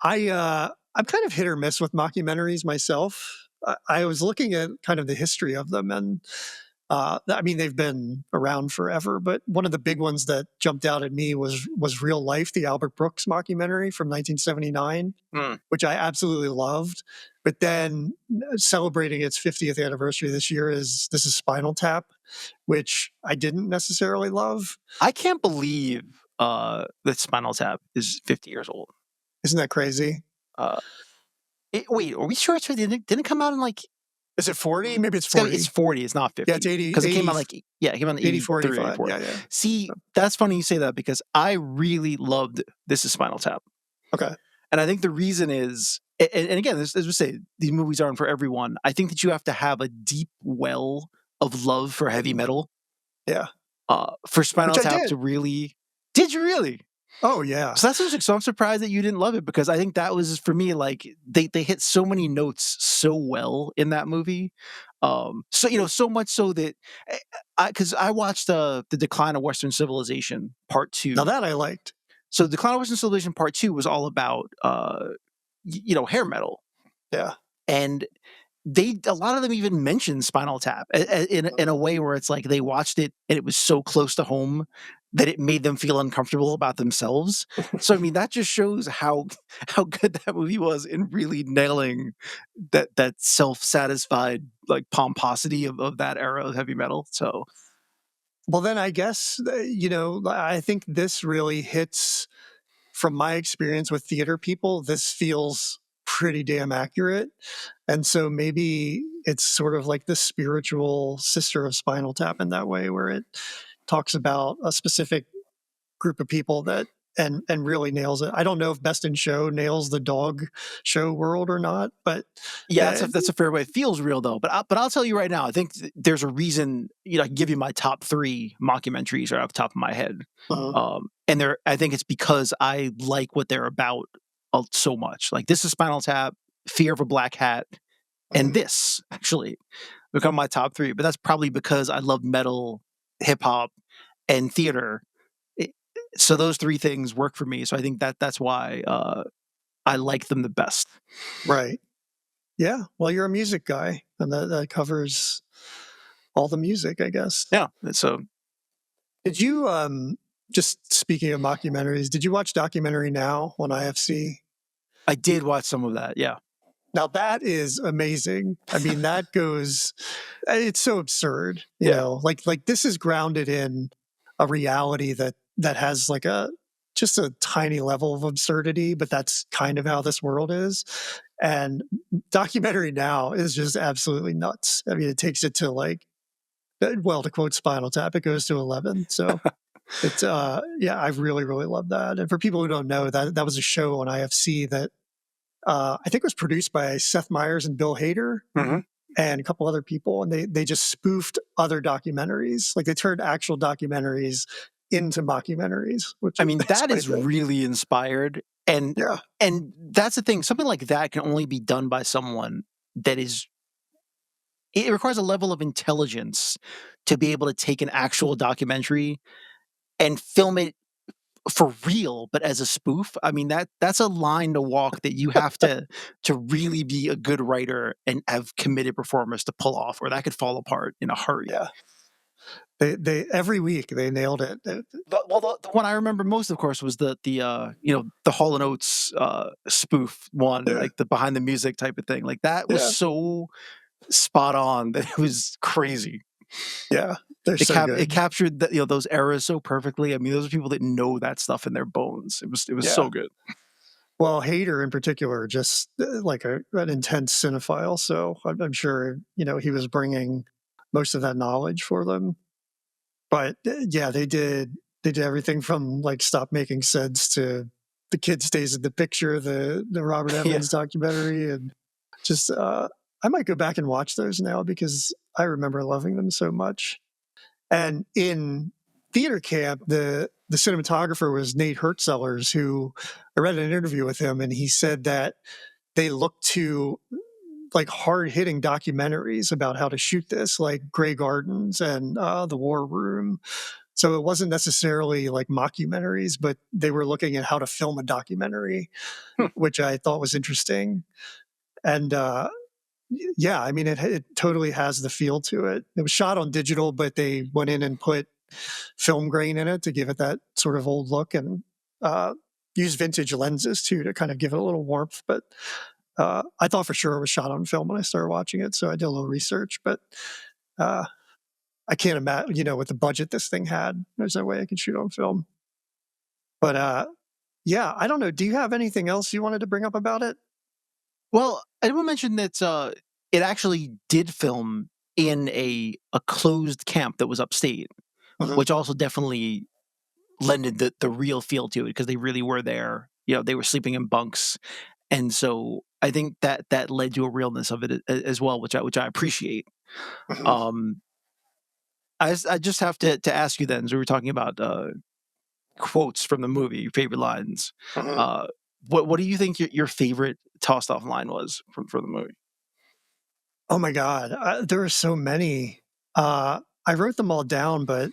I'm kind of hit or miss with mockumentaries myself. I was looking at kind of the history of them, and I mean they've been around forever. But one of the big ones that jumped out at me was Real Life, the Albert Brooks mockumentary from 1979, mm. which I absolutely loved. But then celebrating its 50th anniversary this is Spinal Tap, which I didn't necessarily love. I can't believe that Spinal Tap is 50 years old. Isn't that crazy? Uh, wait, are we sure didn't it come out in like Is it 40? Maybe it's it's 40. 40, it's not Yeah, 50. it's 80, Because it came 80, out like it came out in 80 83 or 45. 84. Yeah, yeah. See, that's funny you say that because I really loved This is Spinal Tap. Okay. And I think the reason is, and again, as we say, these movies aren't for everyone. I think that you have to have a deep well of love for heavy metal. Yeah. For Spinal Which I Tap did. to really. Did you really? Oh, yeah. So that's interesting. So I'm surprised that you didn't love it because I think that was for me like they hit so many notes so well in that movie. So so much so that because I watched the Decline of Western Civilization Part Now 2. that I liked. So Decline of Western Civilization Part 2 was all about hair metal. Yeah. And a lot of them even mentioned Spinal Tap in a way where it's like they watched it and it was so close to home that it made them feel uncomfortable about themselves. So I mean that just shows how good that movie was in really nailing that self-satisfied like pomposity of that era of heavy metal. So Well, then I guess, I think this really hits, from my experience with theater people, this feels pretty damn accurate. And so maybe it's sort of like the spiritual sister of Spinal Tap in that way, where it talks about a specific group of people that and really nails it. I don't know if Best in Show nails the dog show world or not, but yeah, uh, that's a fair way. It feels real though, but I'll tell you right now, I think there's a reason. I can give you my top 3 mockumentaries right off the top of my head, uh, and I think it's because I like what they're about so much. Like This is Spinal Tap, Fear of a Black Hat, and this actually become my top 3. But that's probably because I love metal, hip hop, and theater. It- so those 3 things work for me. So I think that's why I like them the best. right. Yeah. Well, you're a music guy, and that covers all the music, I guess. Yeah. So Did you just speaking of mockumentaries, did you watch Documentary Now on IFC? I did watch some of that. Yeah. Now that is amazing. I mean, that goes it's so absurd, Yeah. like this is grounded in a reality that has like a just a tiny level of absurdity, but that's kind of how this world is. And Documentary Now is just absolutely nuts. I mean, it takes it to like, well, to quote Spinal Tap, it goes to 11. So it's yeah, I really, really love that. And for people who don't know, that was a show on IFC that I think was produced by Seth Meyers and Bill Hader Mhm. and a couple other people, and they just spoofed other documentaries. Like they turned actual documentaries into mockumentaries, which I is mean, that's that quite is good. really inspired. Yeah, And that's the thing. Something like that can only be done by someone that is it requires a level of intelligence to be able to take an actual documentary and film it for real, but as a spoof. I mean, that's a line to walk that you have to really be a good writer and have committed performers to pull off, or that could fall apart in a hurry. yeah. They every week they nailed it. The one I remember most, of course, was the Hall and Oates spoof one, Yeah, like the behind the music type of thing. Like that was yeah, so spot on that it was crazy. yeah. They're so It good. captured those eras so perfectly. I mean, those are people that know that stuff in their bones. It was Yeah. so good. Well, Hader in particular, just like an intense cinephile. So I'm sure he was bringing most of that knowledge for them. But yeah, they did everything from like Stop Making Sense to The Kid Stays in the Picture, the Robert Yeah. Evans documentary, and just I might go back and watch those now because I remember loving them so much. And in theater camp, the cinematographer was Nate Hertzellers, who I read an interview with him, and he said that they look to like hard hitting documentaries about how to shoot this, like Grey Gardens and The War Room. So it wasn't necessarily like mockumentaries, but they were looking at how to film a documentary, Hmm. which I thought was interesting. And yeah, I mean, it totally has the feel to it. It was shot on digital, but they went in and put film grain in it to give it that sort of old look, and uh, use vintage lenses too to kind of give it a little warmth. But I thought for sure it was shot on film when I started watching it, so I did a little research. But uh, I can't imagine, with the budget this thing had, there's no way I could shoot on film. But yeah, I don't know. Do you have anything else you wanted to bring up about it? Well, I did want to mention that it actually did film in a closed camp that was upstate, Mhm, which also definitely lended the real feel to it because they really were there. They were sleeping in bunks, and so I think that led to a realness of it as well, which I appreciate. mhm, Um, I just have to ask you then, as we were talking about quotes from the movie, your favorite lines. mhm. Uh, what do you think your favorite tossed off line was from the movie? Oh my god, there are so many. I wrote them all down, but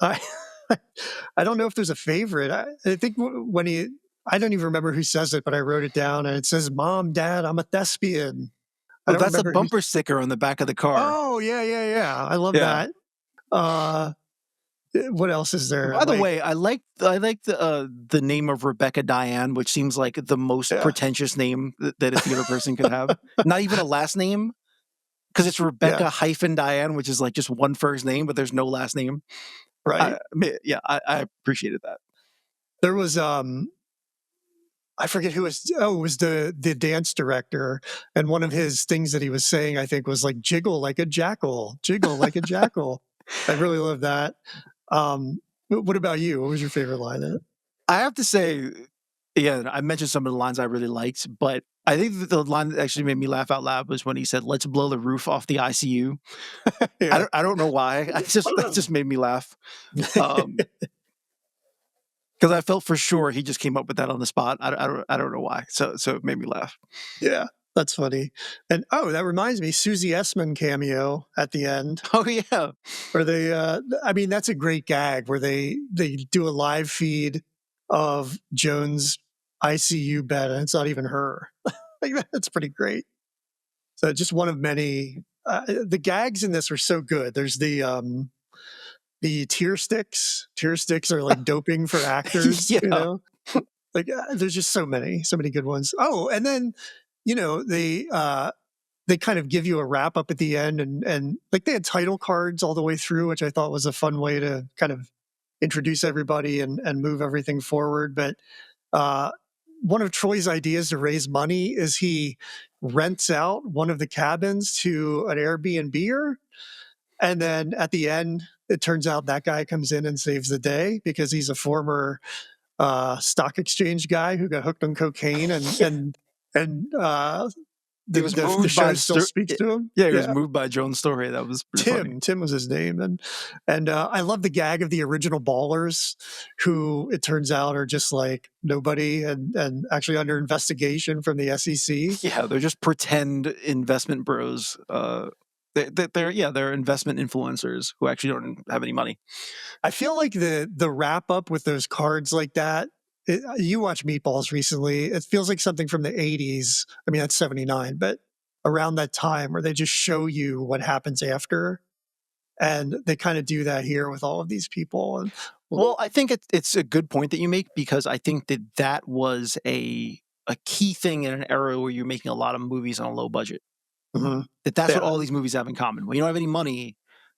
I I don't know if there's a favorite. I think when he, I don't even remember who says it, but I wrote it down, and it says, "Mom, Dad, I'm a thespian." I Oh, don't that's a remember who. bumper sticker on the back of the car. Oh yeah, yeah, yeah. I love Yeah. that. Uh, what else is there? By the Like, way, I like the name of Rebecca Diane, which seems like the most yeah, pretentious name that a theater person could have. Not even a last name, because it's yeah, Rebecca hyphen Diane, which is like just one first name, but there's no last name. right. Yeah, I appreciated that. There was I forget who was. Oh, it was the dance director, and one of his things that he was saying, I think, was like "jiggle like a jackal, jiggle like a jackal." I really love that. What about you? What was your favorite line in it? I have to say, yeah, I mentioned some of the lines I really liked, but I think that the line that actually made me laugh out loud was when he said, "Let's blow the roof off the ICU." I Yeah. don't I don't know why. I just that just made me laugh. Um, because I felt for sure he just came up with that on the spot. I don't know why. So it made me laugh. Yeah, that's funny. And oh, that reminds me, Susie Essman cameo at the end, Oh yeah. where they. I mean, that's a great gag where they do a live feed of Joan's ICU bed, and it's not even her. Like, that's pretty great. So just one of many. The gags in this are so good. There's the tear sticks. Tear sticks are like doping for actors. Yeah. Like there's just so many good ones. Oh, and then they kind of give you a wrap up at the end, and like they had title cards all the way through, which I thought was a fun way to kind of introduce everybody and move everything forward. But uh, one of Troy's ideas to raise money is he rents out one of the cabins to an Airbnb, and then at the end, it turns out that guy comes in and saves the day because he's a former stock exchange guy who got hooked on cocaine, and Yeah. the, He was the moved show by still speaks to him. yeah, he was Yeah, moved by Joan's story. That was pretty funny. Tim was his name, and I love the gag of the original ballers, who it turns out are just like nobody, and actually under investigation from the SEC. Yeah, they're just pretend investment bros. They're investment influencers who actually don't have any money. I feel like the wrap up with those cards like that. You watch Meatballs recently. It feels like something from the '80s. I mean, that's '79, but around that time where they just show you what happens after, and they kind of do that here with all of these people. And Well, I think it's a good point that you make because I think that was a key thing in an era where you're making a lot of movies on a low budget. mhm, That's what yeah, all these movies have in common. When you don't have any money,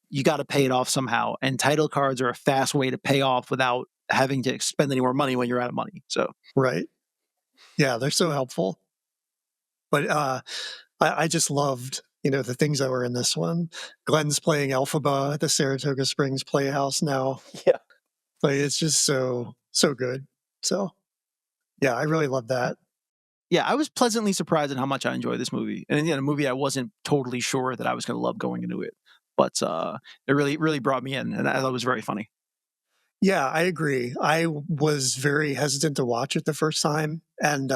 you got to pay it off somehow, and title cards are a fast way to pay off without having to spend any more money when you're out of money. So right, yeah, they're so helpful. But I just loved, the things that were in this one. Glenn's playing Elphaba at the Saratoga Springs Playhouse now. yeah. Like, it's just so good. So yeah, I really love that. Yeah, I was pleasantly surprised at how much I enjoyed this movie, and again, a movie I wasn't totally sure that I was going to love going into it, but it really brought me in, and I thought it was very funny. Yeah, I agree. I was very hesitant to watch it the first time, and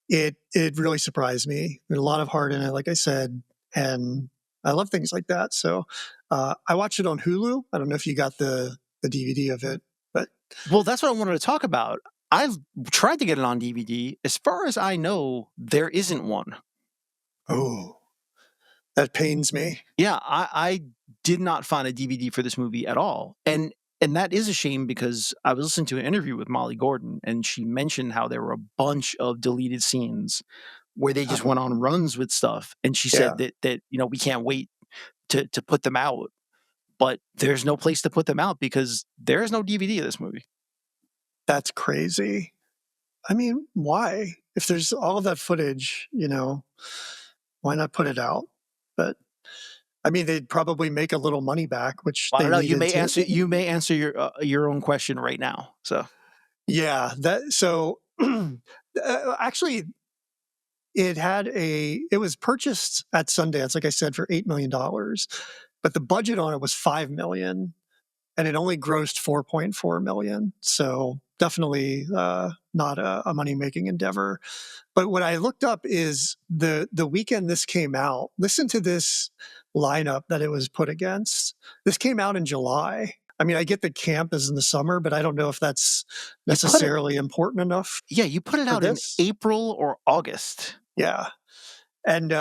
it really surprised me. There's a lot of heart in it, like I said, and I love things like that. So I watched it on Hulu. I don't know if you got the DVD of it, but Well, that's what I wanted to talk about. I've tried to get it on DVD. As far as I know, there isn't one. oh, that pains me. Yeah, I did not find a DVD for this movie at all, and that is a shame because I was listening to an interview with Molly Gordon, and she mentioned how there were a bunch of deleted scenes where they just went on runs with stuff, and she Yeah, said that we can't wait to put them out, but there's no place to put them out because there is no DVD of this movie. that's crazy. I mean, why? If there's all of that footage, why not put it out? But I mean, they'd probably make a little money back, which I they don't know. You needed may to. answer. You may answer your own question right now. So Yeah, that so actually it was purchased at Sundance, like I said, for $8 million, but the budget on it was 5 million, and it only grossed 4.4 million. So definitely not a money making endeavor. But what I looked up is the weekend this came out. Listen to this lineup that it was put against. This came out in July. I mean, I get the camp is in the summer, but I don't know if that's you put it. necessarily important enough Yeah, you put it for out in this. April or August. Yeah. And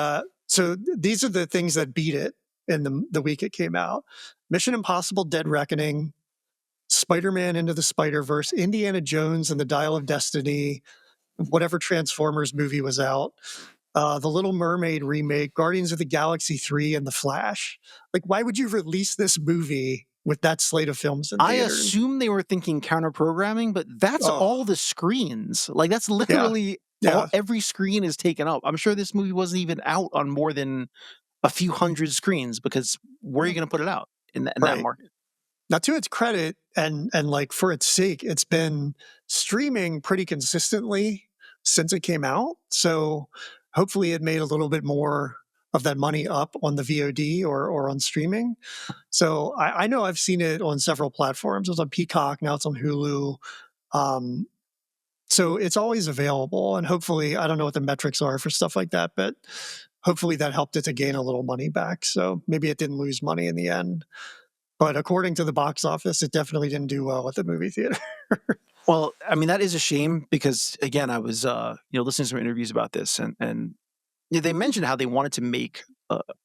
so these are the things that beat it in the week it came out: Mission Impossible Dead Reckoning, Spider Man Into the Spider Verse, Indiana Jones and the Dial of Destiny, whatever Transformers movie was out, the Little Mermaid remake, Guardians of the Galaxy 3, and The Flash. Like, why would you release this movie with that slate of films in I theaters? assume they were thinking counter programming, but that's Oh, all the screens. Like that's yeah, literally all yeah, every screen is taken up. I'm sure this movie wasn't even out on more than a few hundred screens because where are you going to put it out in that right. market? Now, to its credit, and like for its sake, it's been streaming pretty consistently since it came out. So hopefully, it made a little bit more of that money up on the VOD or on streaming. So I know I've seen it on several platforms. It was on Peacock, now it's on Hulu. Um, so it's always available, and hopefully, I don't know what the metrics are for stuff like that, but hopefully that helped it to gain a little money back. So maybe it didn't lose money in the end. But according to the box office, it definitely didn't do well at the movie theater. Well, I mean that is a shame because again, I was listening to some interviews about this and yeah, they mentioned how they wanted to make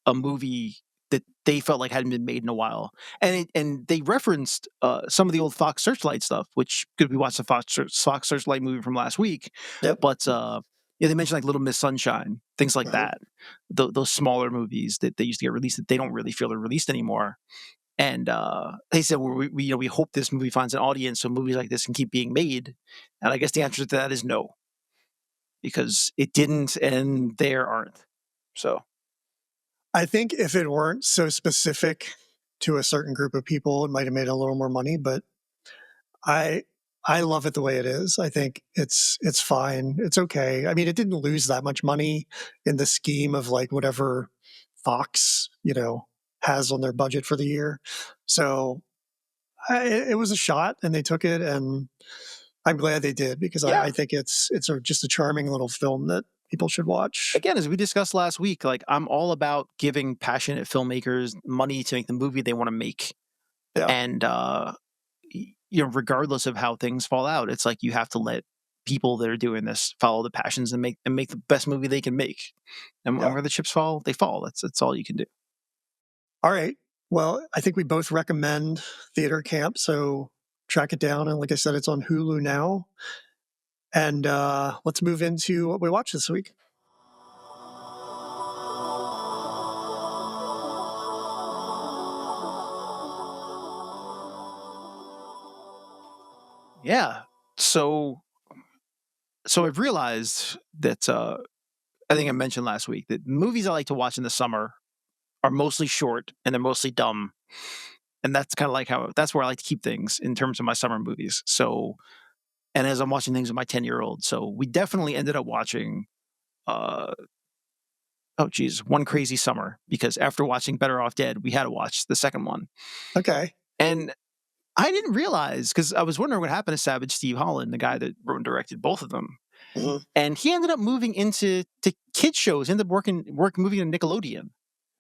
a movie that they felt like hadn't been made in a while, and they referenced some of the old Fox Searchlight stuff, which could we watched the Fox Searchlight movie from last week, Yep. but yeah, they mentioned like Little Miss Sunshine, things like Right. that, those smaller movies that they used to get released that they don't really feel are released anymore. And they said, well, we hope this movie finds an audience so movies like this can keep being made. And I guess the answer to that is no, because it didn't, and there aren't. So I think if it weren't so specific to a certain group of people, it might have made a little more money. But I I love it the way it is. I think it's fine. It's okay. I mean, it didn't lose that much money in the scheme of like whatever Fox, has on their budget for the year. So it was a shot, and they took it, and I'm glad they did because yeah, I think it's just a charming little film that people should watch. again, as we discussed last week, like I'm all about giving passionate filmmakers money to make the movie they want to make, Yeah, and regardless of how things fall out, it's like you have to let people that are doing this follow the passions and make the best movie they can make. And yeah. where the chips fall, they fall. That's all you can do. All right. Well, I think we both recommend Theater Camp, so track it down. And like I said, it's on Hulu now. And let's move into what we watched this week. Yeah. So so I've realized that I think I mentioned last week that movies I like to watch in the summer are mostly short and they're mostly dumb. And that's kind of like how that's where I like to keep things in terms of my summer movies. So and as I'm watching things with my 10-year-old. So we definitely ended up watching uh oh geez, One Crazy Summer because after watching Better Off Dead, we had to watch the second one. Okay. And I didn't realize because I was wondering what happened to Savage Steve Holland, the guy that wrote and directed both of them. Mhm. and he ended up moving into kid shows, ended up moving to Nickelodeon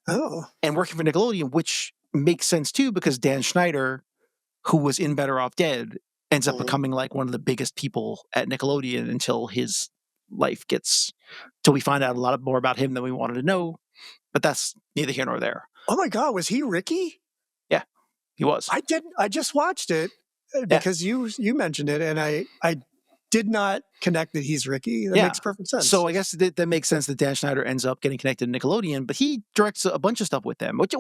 Oh. and working for Nickelodeon, which makes sense too because Dan Schneider, who was in Better Off Dead, ends up Mhm. becoming like one of the biggest people at Nickelodeon until his life gets till we find out a lot more about him than we wanted to know. But that's neither here nor there. Oh my god, was he Ricky? Yeah, he was. I didn't I just watched it, Yeah. because you mentioned it, and I did not connect that he's Ricky. That Yeah. makes perfect So sense. I guess that makes sense that Dan Schneider ends up getting connected to Nickelodeon, but he directs a bunch of stuff with them, which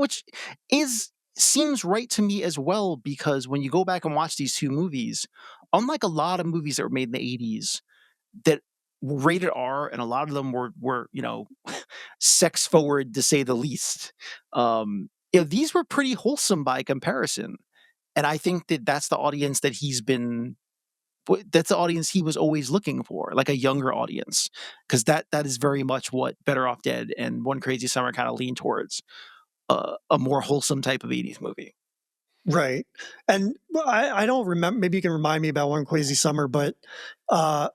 is seems right to me as well because when you go back and watch these two movies, unlike a lot of movies that were made in the 80s that were rated R and a lot of them were sex forward to say the least. These were pretty wholesome by comparison, and I think that that's the audience that that's the audience he was always looking for, like a younger audience, because that is very much what Better Off Dead and One Crazy Summer kind of lean towards, a more wholesome type of 80s movie. Right. And well, I don't remember. Maybe you can remind me about One Crazy Summer, but uh,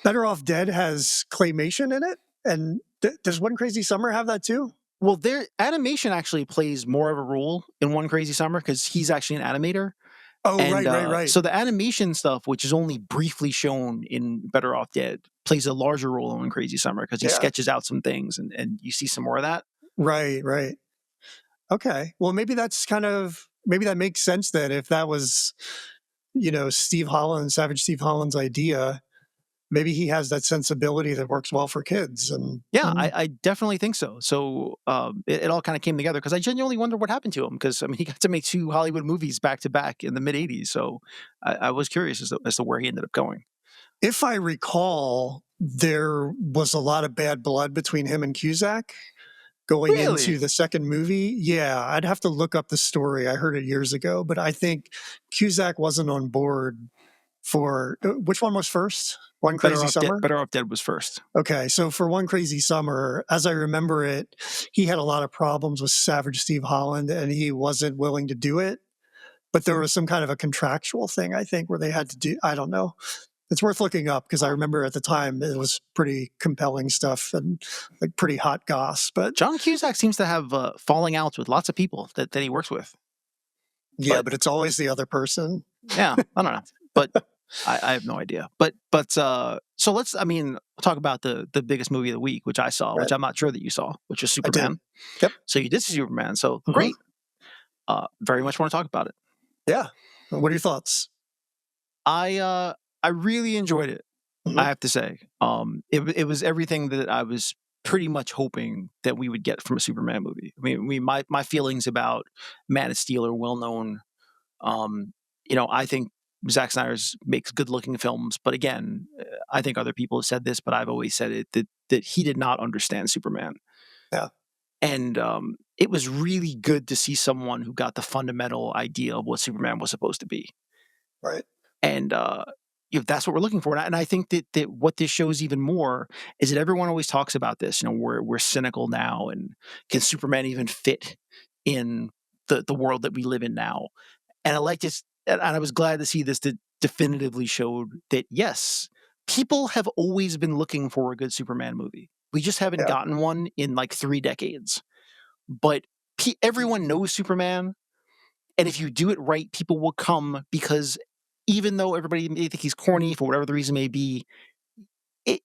Better Off Dead has claymation in it. And does One Crazy Summer have that too? Well, their animation actually plays more of a role in One Crazy Summer because he's actually an animator. Oh, And, right, right, right. so the animation stuff, which is only briefly shown in Better Off Dead, plays a larger role in Crazy Summer because he Yeah. sketches out some things and you see some more of that. Right, right. Okay. Well, maybe that makes sense then if that was, Savage Steve Holland's idea. Maybe he has that sensibility that works well for kids. And Yeah, I definitely think so. So it all kind of came together because I genuinely wonder what happened to him because I mean he got to make two Hollywood movies back to back in the mid '80s. So I was curious as to where he ended up going. if I recall, there was a lot of bad blood between him and Cusack going into Really? the second movie. Yeah, I'd have to look up the story. I heard it years ago, but I think Cusack wasn't on board for which one was first? One Crazy Summer? Better Off Dead was first. Okay, so for One Crazy Summer, as I remember it, he had a lot of problems with Savage Steve Holland and he wasn't willing to do it. But there was some kind of a contractual thing, I think, where they had to do, I don't know. It's worth looking up because I remember at the time it was pretty compelling stuff and like pretty hot goss. But John Cusack seems to have falling outs with lots of people that he works with. yeah, But but it's always the other person. yeah, I don't know. But I have no idea. But so let's talk about the biggest movie of the week, which I saw, Right. which I'm not sure that you saw, which is I did. Superman. Yep. So you did see Superman. So Mhm. great. Very much want to talk about it. Yeah. What are your thoughts? I really enjoyed it. I Mhm. have to say, it was everything that I was pretty much hoping that we would get from a Superman movie. My feelings about Man of Steel are well known. Um, I think Zack Snyder's makes good looking films, but again, I think other people have said this, but I've always said it that he did not understand Superman, Yeah. and it was really good to see someone who got the fundamental idea of what Superman was supposed to be. Right. And that's what we're looking for. And I think that what this shows even more is that everyone always talks about this. We're cynical now, and can Superman even fit in the world that we live in now? And I like this, and I was glad to see this that definitively showed that yes, people have always been looking for a good Superman movie. We just haven't Yeah. gotten one in like 3 decades. But everyone knows Superman, and if you do it right, people will come because even though everybody may think he's corny for whatever the reason may be, it,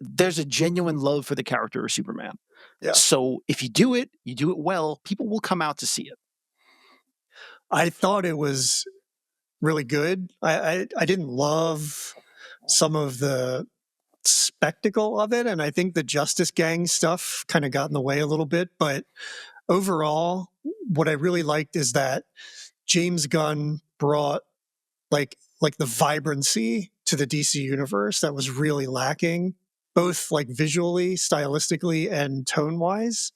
there's a genuine love for the character of Superman. Yeah. So if you do it well, people will come out to see it. I thought it was really good. I didn't love some of the spectacle of it, and I think the Justice Gang stuff kind of got in the way a little bit. But overall, what I really liked is that James Gunn brought like the vibrancy to the DC universe that was really lacking, both like visually, stylistically, and tone wise.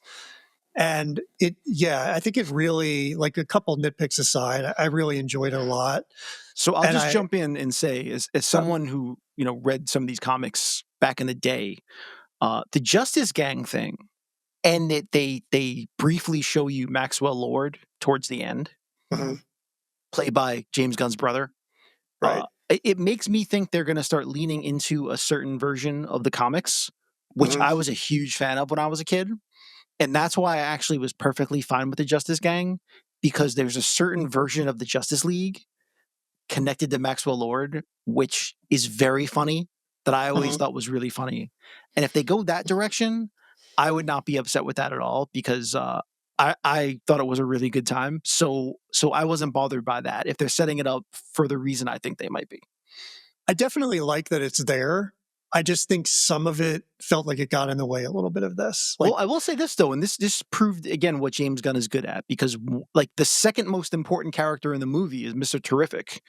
And I think it really, like a couple nitpicks aside, I really enjoyed it a lot. So I'll And just jump in and say, as um, someone who read some of these comics back in the day, the Justice Gang thing, and that they briefly show you Maxwell Lord towards the end, mhm, played by James Gunn's brother. right. it makes me think they're going to start leaning into a certain version of the comics, which Mhm, I was a huge fan of when I was a kid. And that's why I actually was perfectly fine with the Justice Gang, because there's a certain version of the Justice League connected to Maxwell Lord, which is very funny, that I always mhm. thought was really funny. And if they go that direction, I would not be upset with that at all, because I thought it was a really good time. So I wasn't bothered by that if they're setting it up for the reason I think they might be. I definitely like that it's there. I just think some of it felt like it got in the way a little bit of this. Well, Like, I will say this though, and this proved again what James Gunn is good at, because like the second most important character in the movie is Mr. Terrific,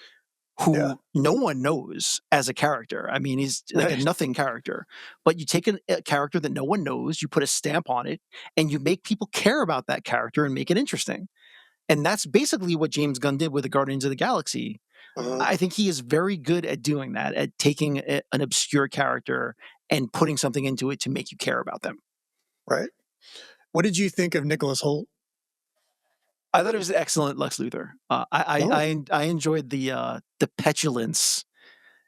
yeah, who no one knows as a character. I mean, he's like a right. nothing character. But you take a character that no one knows, you put a stamp on it, and you make people care about that character and make it interesting. And that's basically what James Gunn did with the Guardians of the Galaxy. Mhm, I think he is very good at doing that, at taking an obscure character and putting something into it to make you care about them. right. What did you think of Nicholas Holt? I thought it was an excellent Lex Luthor. Oh, I enjoyed the petulance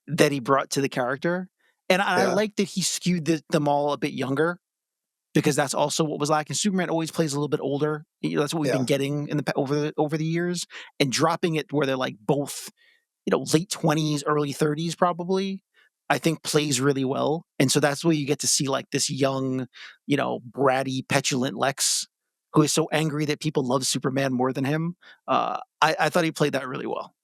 that he brought to the character, and I yeah, like that he skewed them all a bit younger, because that's also what was lacking. Superman always plays a little bit older. That's what we've been yeah. getting in the over the years, and dropping it where they're like both, late 20s, early 30s probably, I think plays really well. And so that's where you get to see like this young, bratty, petulant Lex, who is so angry that people love Superman more than him. I thought he played that really well.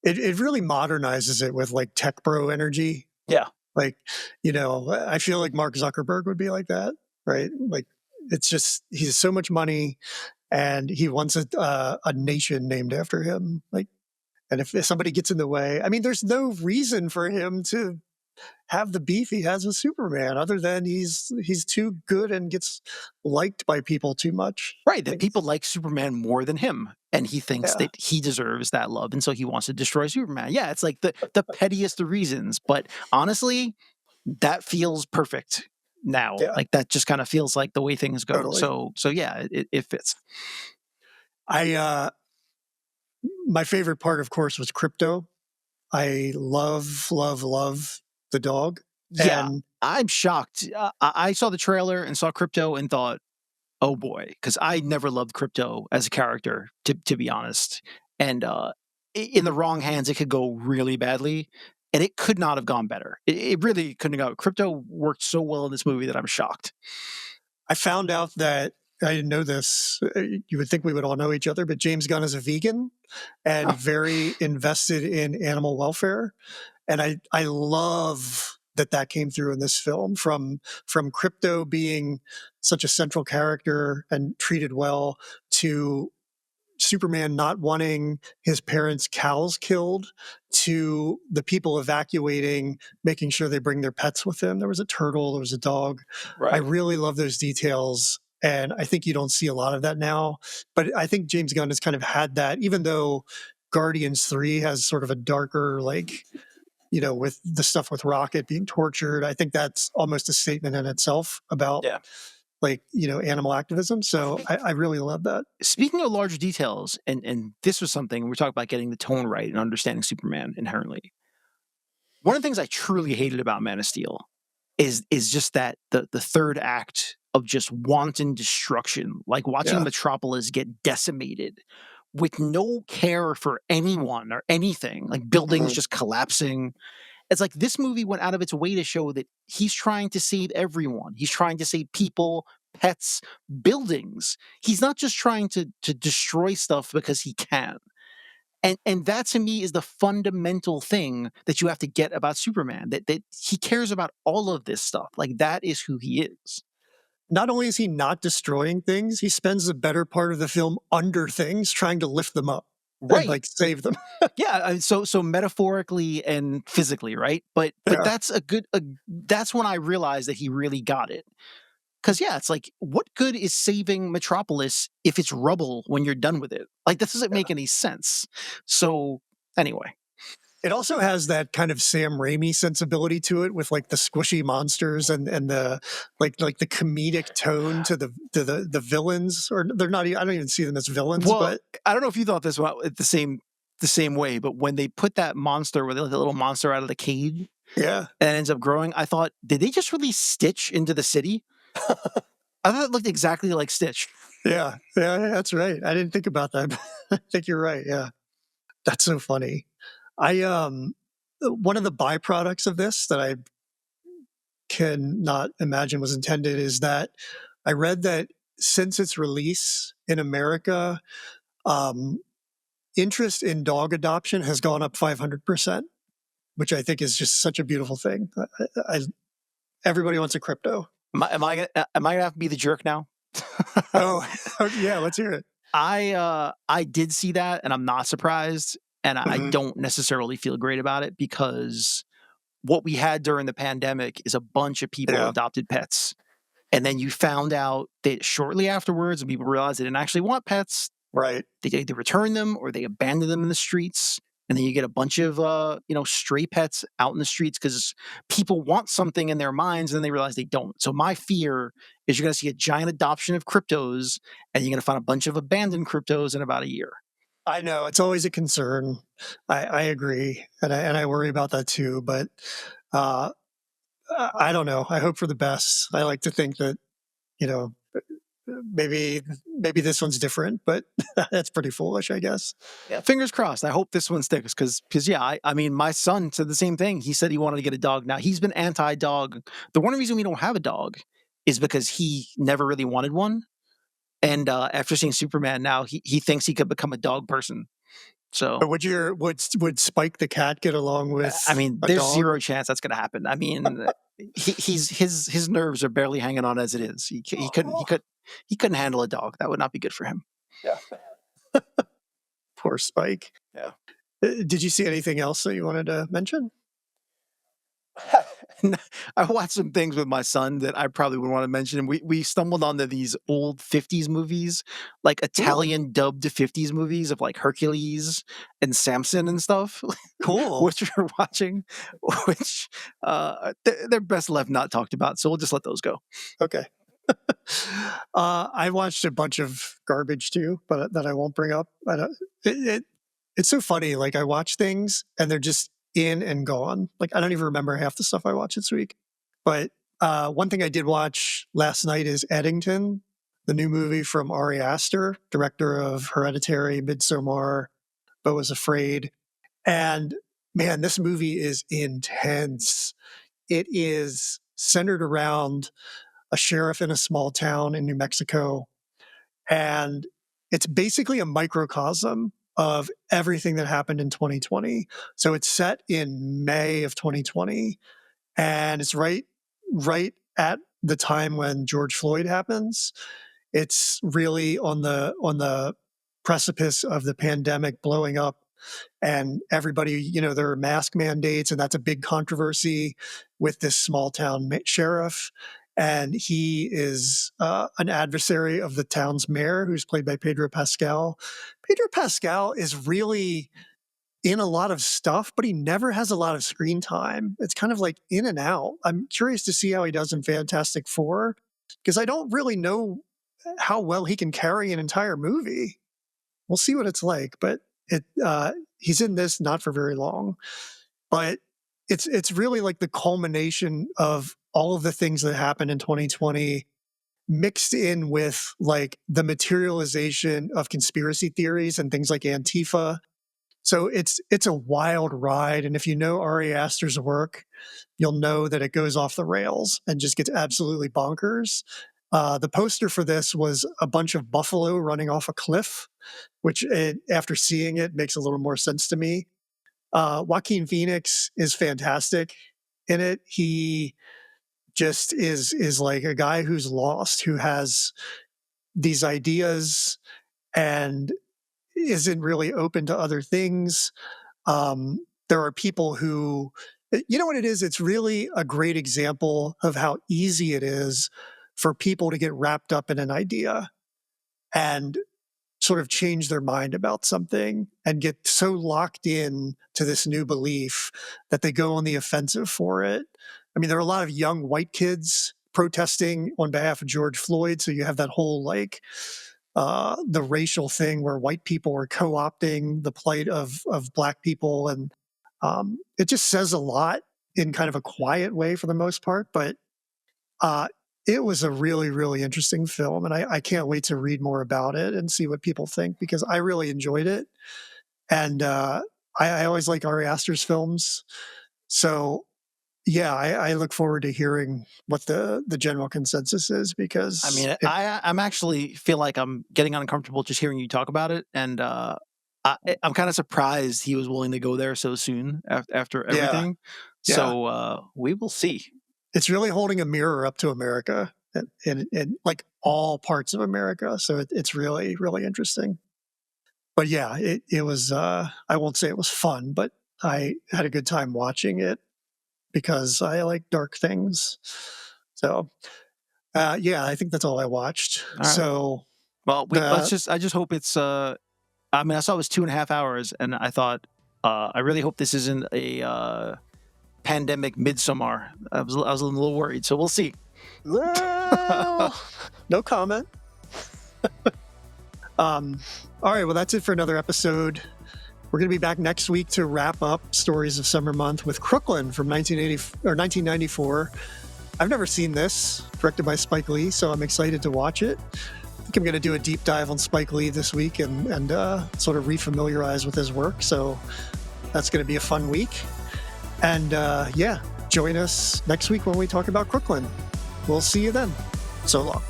It really modernizes it with like tech bro energy. Yeah. Like, I feel like Mark Zuckerberg would be like that, right? Like, it's just he has so much money and he wants a nation named after him. Like, and if somebody gets in the way, I mean, there's no reason for him to have the beef he has with Superman, other than he's too good and gets liked by people too much. Right, that Like, people like Superman more than him, and he thinks yeah, that he deserves that love, and so he wants to destroy Superman. Yeah, it's like the pettiest of reasons, but honestly, that feels perfect now. yeah, Like, that just kinda feels like the way things go. totally. So yeah, it fits. I My favorite part, of course, was Crypto. I love, love, love the dog, Yeah, and I'm shocked. I saw the trailer and saw Crypto and thought, "Oh, boy," because I never loved Crypto as a character, to be honest, and, in the wrong hands, it could go really badly, and it could not have gone better. It really couldn't have gone. Crypto worked so well in this movie that I'm shocked. I found out that I didn't know this. You would think we would all know each other, but James Gunn is a vegan and Oh, very invested in animal welfare, and I love that came through in this film, from Crypto being such a central character and treated well, to Superman not wanting his parents' cows killed, to the people evacuating, making sure they bring their pets with them. There was a turtle, there was a dog. I right. really love those details. And I think you don't see a lot of that now. But I think James Gunn has kind of had that, even though Guardians 3 has sort of a darker, like, with the stuff with Rocket being tortured. I think that's almost a statement in itself about, Yeah. like, animal activism. So I really love that. Speaking of large details, and this was something we're talking about, getting the tone right and understanding Superman inherently. One of the things I truly hated about Man of Steel is just that the third act of just wanton destruction, like watching Yeah. Metropolis get decimated with no care for anyone or anything, like buildings Mhm. just collapsing. It's like this movie went out of its way to show that he's trying to save everyone. He's trying to save people, pets, buildings. He's not just trying to destroy stuff because he can. And that to me is the fundamental thing that you have to get about Superman, that he cares about all of this stuff. Like, that is who he is. Not only is he not destroying things, he spends the better part of the film under things, trying to lift them up and, Right. like, save them. Yeah, so metaphorically and physically, right? But Yeah, that's when I realized that he really got it. Cause yeah, it's like, what good is saving Metropolis if it's rubble when you're done with it? Like, that doesn't make yeah. any sense. So anyway, It also has that kind of Sam Raimi sensibility to it, with, like, the squishy monsters and the, like the comedic tone to the villains, or they're not I don't even see them as villains, well, but I don't know if you thought this at the same the same way, but when they put that monster, where they let the little monster out of the cage Yeah. and it ends up growing, I thought, did they just release Stitch into the city? I thought it looked exactly like Stitch. Yeah. Yeah, that's right. I didn't think about that. I think you're right. Yeah. That's so funny. I one of the byproducts of this that I cannot imagine was intended is that I read that since its release in America, um, interest in dog adoption has gone up 500%, which I think is just such a beautiful thing. Everybody wants a crypto. Am I gonna have to be the jerk now? Oh, yeah, let's hear it. I did see that, and I'm not surprised, and I Mhm. don't necessarily feel great about it because what we had during the pandemic is a bunch of people Yeah, adopted pets, and then you found out that shortly afterwards, when people realized they didn't actually want pets, right. they either return them or they abandon them in the streets. And then you get a bunch of stray pets out in the streets because people want something in their minds and then they realize they don't. So my fear is you're going to see a giant adoption of cryptos and you're going to find a bunch of abandoned cryptos in about a year. I know it's always a concern. I agree, and I worry about that too. But uh, I don't know. I hope for the best. I like to think that you know maybe this one's different, but that's pretty foolish, I guess. Yeah, fingers crossed. I hope this one sticks because yeah, I mean my son said the same thing. He said he wanted to get a dog. Now he's been anti-dog. The one reason we don't have a dog is because he never really wanted one. And after seeing Superman, now he thinks he could become a dog person. So But would Spike the cat get along I with mean, a there's dog? zero chance that's going to happen. I mean, his nerves are barely hanging on as it is. He couldn't handle a dog. That would not be good for him. Yeah. Poor Spike. Yeah. Did you see anything else that you wanted to mention? I watched some things with my son that I probably would want to mention. We stumbled onto these old 50s movies, like Cool. Italian dubbed 50s movies of like Hercules and Samson and stuff, Cool. which we're watching, which they're best left not talked about. So we'll just let those go. Okay. I watched a bunch of garbage too, but that I won't bring up. I don't, it's so funny. Like I watch things and they're just in and gone. Like I don't even remember half the stuff I watched this week. But one thing I did watch last night is Eddington, the new movie from Ari Aster, director of Hereditary, Midsommar, But Was Afraid. And man, this movie is intense. It is centered around a sheriff in a small town in New Mexico. And it's basically a microcosm of everything that happened in 2020. So it's set in May of 2020 and it's right at the time when George Floyd happens. It's really on the precipice of the pandemic blowing up and everybody, there are mask mandates and that's a big controversy with this small town sheriff. And he is an adversary of the town's mayor, who's played by Pedro Pascal. Pedro Pascal is really in a lot of stuff, but he never has a lot of screen time. It's kind of like in and out. I'm curious to see how he does in Fantastic Four because I don't really know how well he can carry an entire movie. We'll see what it's like, but he's in this not for very long. But it's really like the culmination of all of the things that happened in 2020 mixed in with like the materialization of conspiracy theories and things like Antifa. So it's a wild ride, and if you know Ari Aster's work, you'll know that it goes off the rails and just gets absolutely bonkers. The poster for this was a bunch of buffalo running off a cliff, which after seeing it makes a little more sense to me. Joaquin Phoenix is fantastic in it. He just is like a guy who's lost, who has these ideas and isn't really open to other things. There are people who, you know what it is? It's really a great example of how easy it is for people to get wrapped up in an idea and sort of change their mind about something and get so locked in to this new belief that they go on the offensive for it. I mean, there are a lot of young white kids protesting on behalf of George Floyd. So you have that whole like the racial thing where white people were co-opting the plight of black people, and it just says a lot in kind of a quiet way for the most part. But uh, it was a really, really interesting film, and I can't wait to read more about it and see what people think, because I really enjoyed it. And I always like Ari Aster's films, so yeah, I look forward to hearing what the general consensus is, I because mean, it, I'm actually feel like I'm getting uncomfortable just hearing you talk about it, and I'm kind of surprised he was willing to go there so soon after yeah, everything. yeah, So we will see. it's really holding a mirror up to America, and like all parts of America. So it's really, really interesting. But yeah, it was. I won't say it was fun, but I had a good time watching it because I like dark things. So yeah, I think that's all I watched. All right. So Well, let's the just. I just hope it's. I mean, I saw it was 2.5 hours, and I thought. I really hope this isn't a pandemic midsummer. I was a little worried, so we'll see. well, no comment. All right, well, that's it for another episode. We're going to be back next week to wrap up Stories of Summer Month with Crooklyn from 1994. I've never seen this, directed by Spike Lee, so I'm excited to watch it. I think I'm going to do a deep dive on Spike Lee this week and sort of refamiliarize with his work. So that's going to be a fun week. And yeah, join us next week when we talk about Crooklyn. We'll see you then. So long.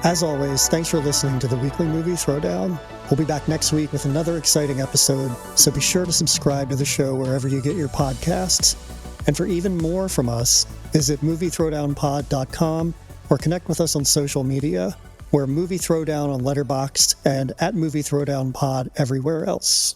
As always, thanks for listening to the Weekly Movie Throwdown. We'll be back next week with another exciting episode, so be sure to subscribe to the show wherever you get your podcasts. And for even more from us, visit moviethrowdownpod.com or connect with us on social media. We're Movie Throwdown on Letterboxd and at Movie Throwdown Pod everywhere else.